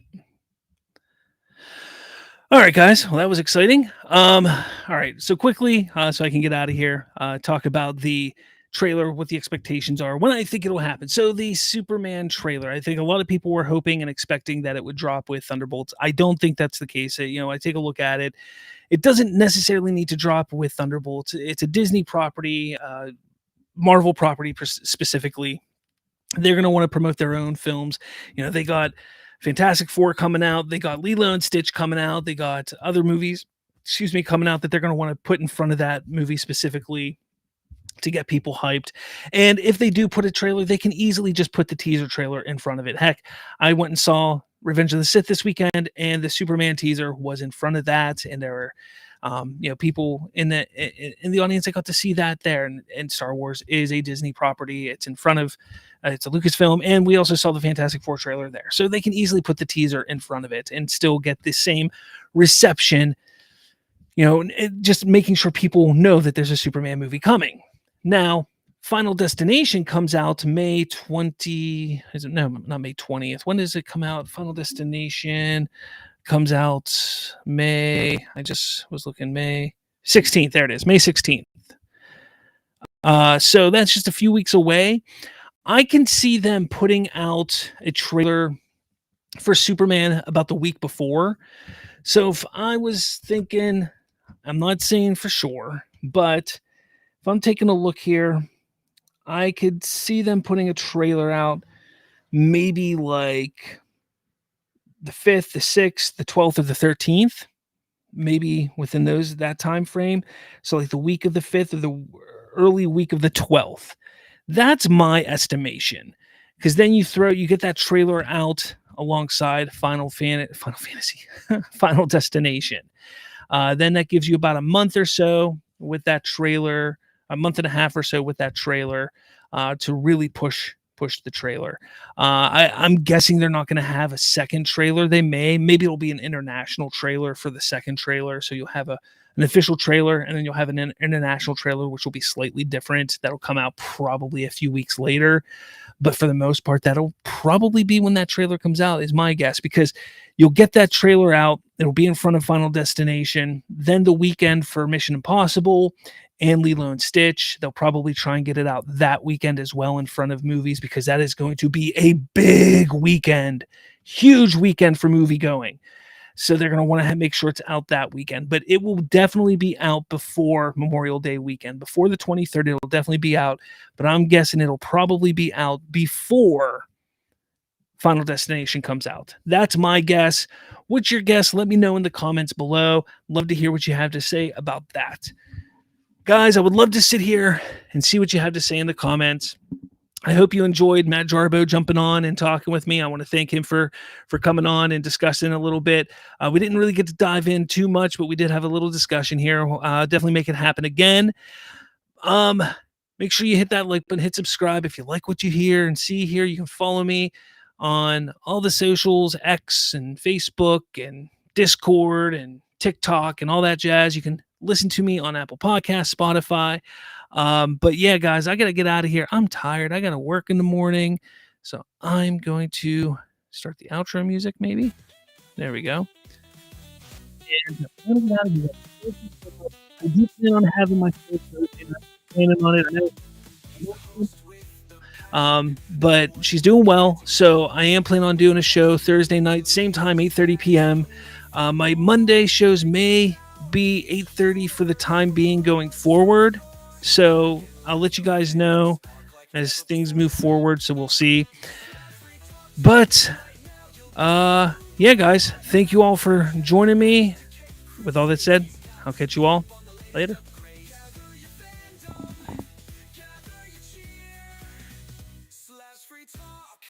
S1: All right, guys. Well, that was exciting. All right. So quickly, so I can get out of here, talk about the trailer, what the expectations are, when I think it'll happen. So the Superman trailer, I think a lot of people were hoping and expecting that it would drop with Thunderbolts. I don't think that's the case. I take a look at it. It doesn't necessarily need to drop with Thunderbolts. It's a Disney property, Marvel property specifically. They're going to want to promote their own films. They got Fantastic Four coming out. They got Lilo and Stitch coming out. They got other movies, coming out that they're going to want to put in front of that movie specifically to get people hyped. And if they do put a trailer, they can easily just put the teaser trailer in front of it. Heck, I went and saw Revenge of the Sith this weekend, and the Superman teaser was in front of that, and there were people in the audience that got to see that there. And Star Wars is a Disney property. It's in front of it's a Lucasfilm, and we also saw the Fantastic Four trailer there, so they can easily put the teaser in front of it and still get the same reception. Just making sure people know that there's a Superman movie coming. Now, Final Destination comes out May 20. No, not May 20th. When does it come out? Final Destination comes out May. I just was looking. May 16th. There it is. May 16th. So that's just a few weeks away. I can see them putting out a trailer for Superman about the week before. So if I was thinking, I'm not saying for sure, but if I'm taking a look here, I could see them putting a trailer out maybe like the 5th, the 6th, the 12th, or the 13th, maybe within that time frame. So like the week of the 5th or the early week of the 12th. That's my estimation. Because then you get that trailer out alongside Final Fantasy, Final Destination. Then that gives you about a month or so with that trailer, a month and a half or so with that trailer to really push the trailer. I'm guessing they're not going to have a second trailer. Maybe it'll be an international trailer for the second trailer. So you'll have an official trailer, and then you'll have an international trailer, which will be slightly different. That'll come out probably a few weeks later. But for the most part, that'll probably be when that trailer comes out, is my guess, because you'll get that trailer out. It'll be in front of Final Destination. Then the weekend for Mission Impossible and Lilo and Stitch. They'll probably try and get it out that weekend as well in front of movies, because that is going to be a big weekend, huge weekend for movie going. So they're going to want to make sure it's out that weekend, but it will definitely be out before Memorial Day weekend, before the 23rd. It'll definitely be out, but I'm guessing it'll probably be out before Final Destination comes out. That's my guess. What's your guess? Let me know in the comments below. Love to hear what you have to say about that. Guys, I would love to sit here and see what you have to say in the comments. I hope you enjoyed Matt Jarbo jumping on and talking with me. I want to thank him for coming on and discussing a little bit. We didn't really get to dive in too much, but we did have a little discussion here. Definitely make it happen again. Make sure you hit that like button, hit subscribe if you like what you hear and see here. You can follow me on all the socials, X and Facebook and Discord and TikTok and all that jazz. You can listen to me on Apple Podcasts, Spotify. But yeah, guys, I got to get out of here. I'm tired. I got to work in the morning. So I'm going to start the outro music, maybe. There we go. And I'm going to get out of here. I do plan on having my first Thursday night. I'm planning on it. But she's doing well, so I am planning on doing a show Thursday night, same time, 8:30 p.m. My Monday shows may be 8:30 for the time being going forward, so I'll let you guys know as things move forward, so we'll see. But yeah, guys, thank you all for joining me. With all that said, I'll catch you all later.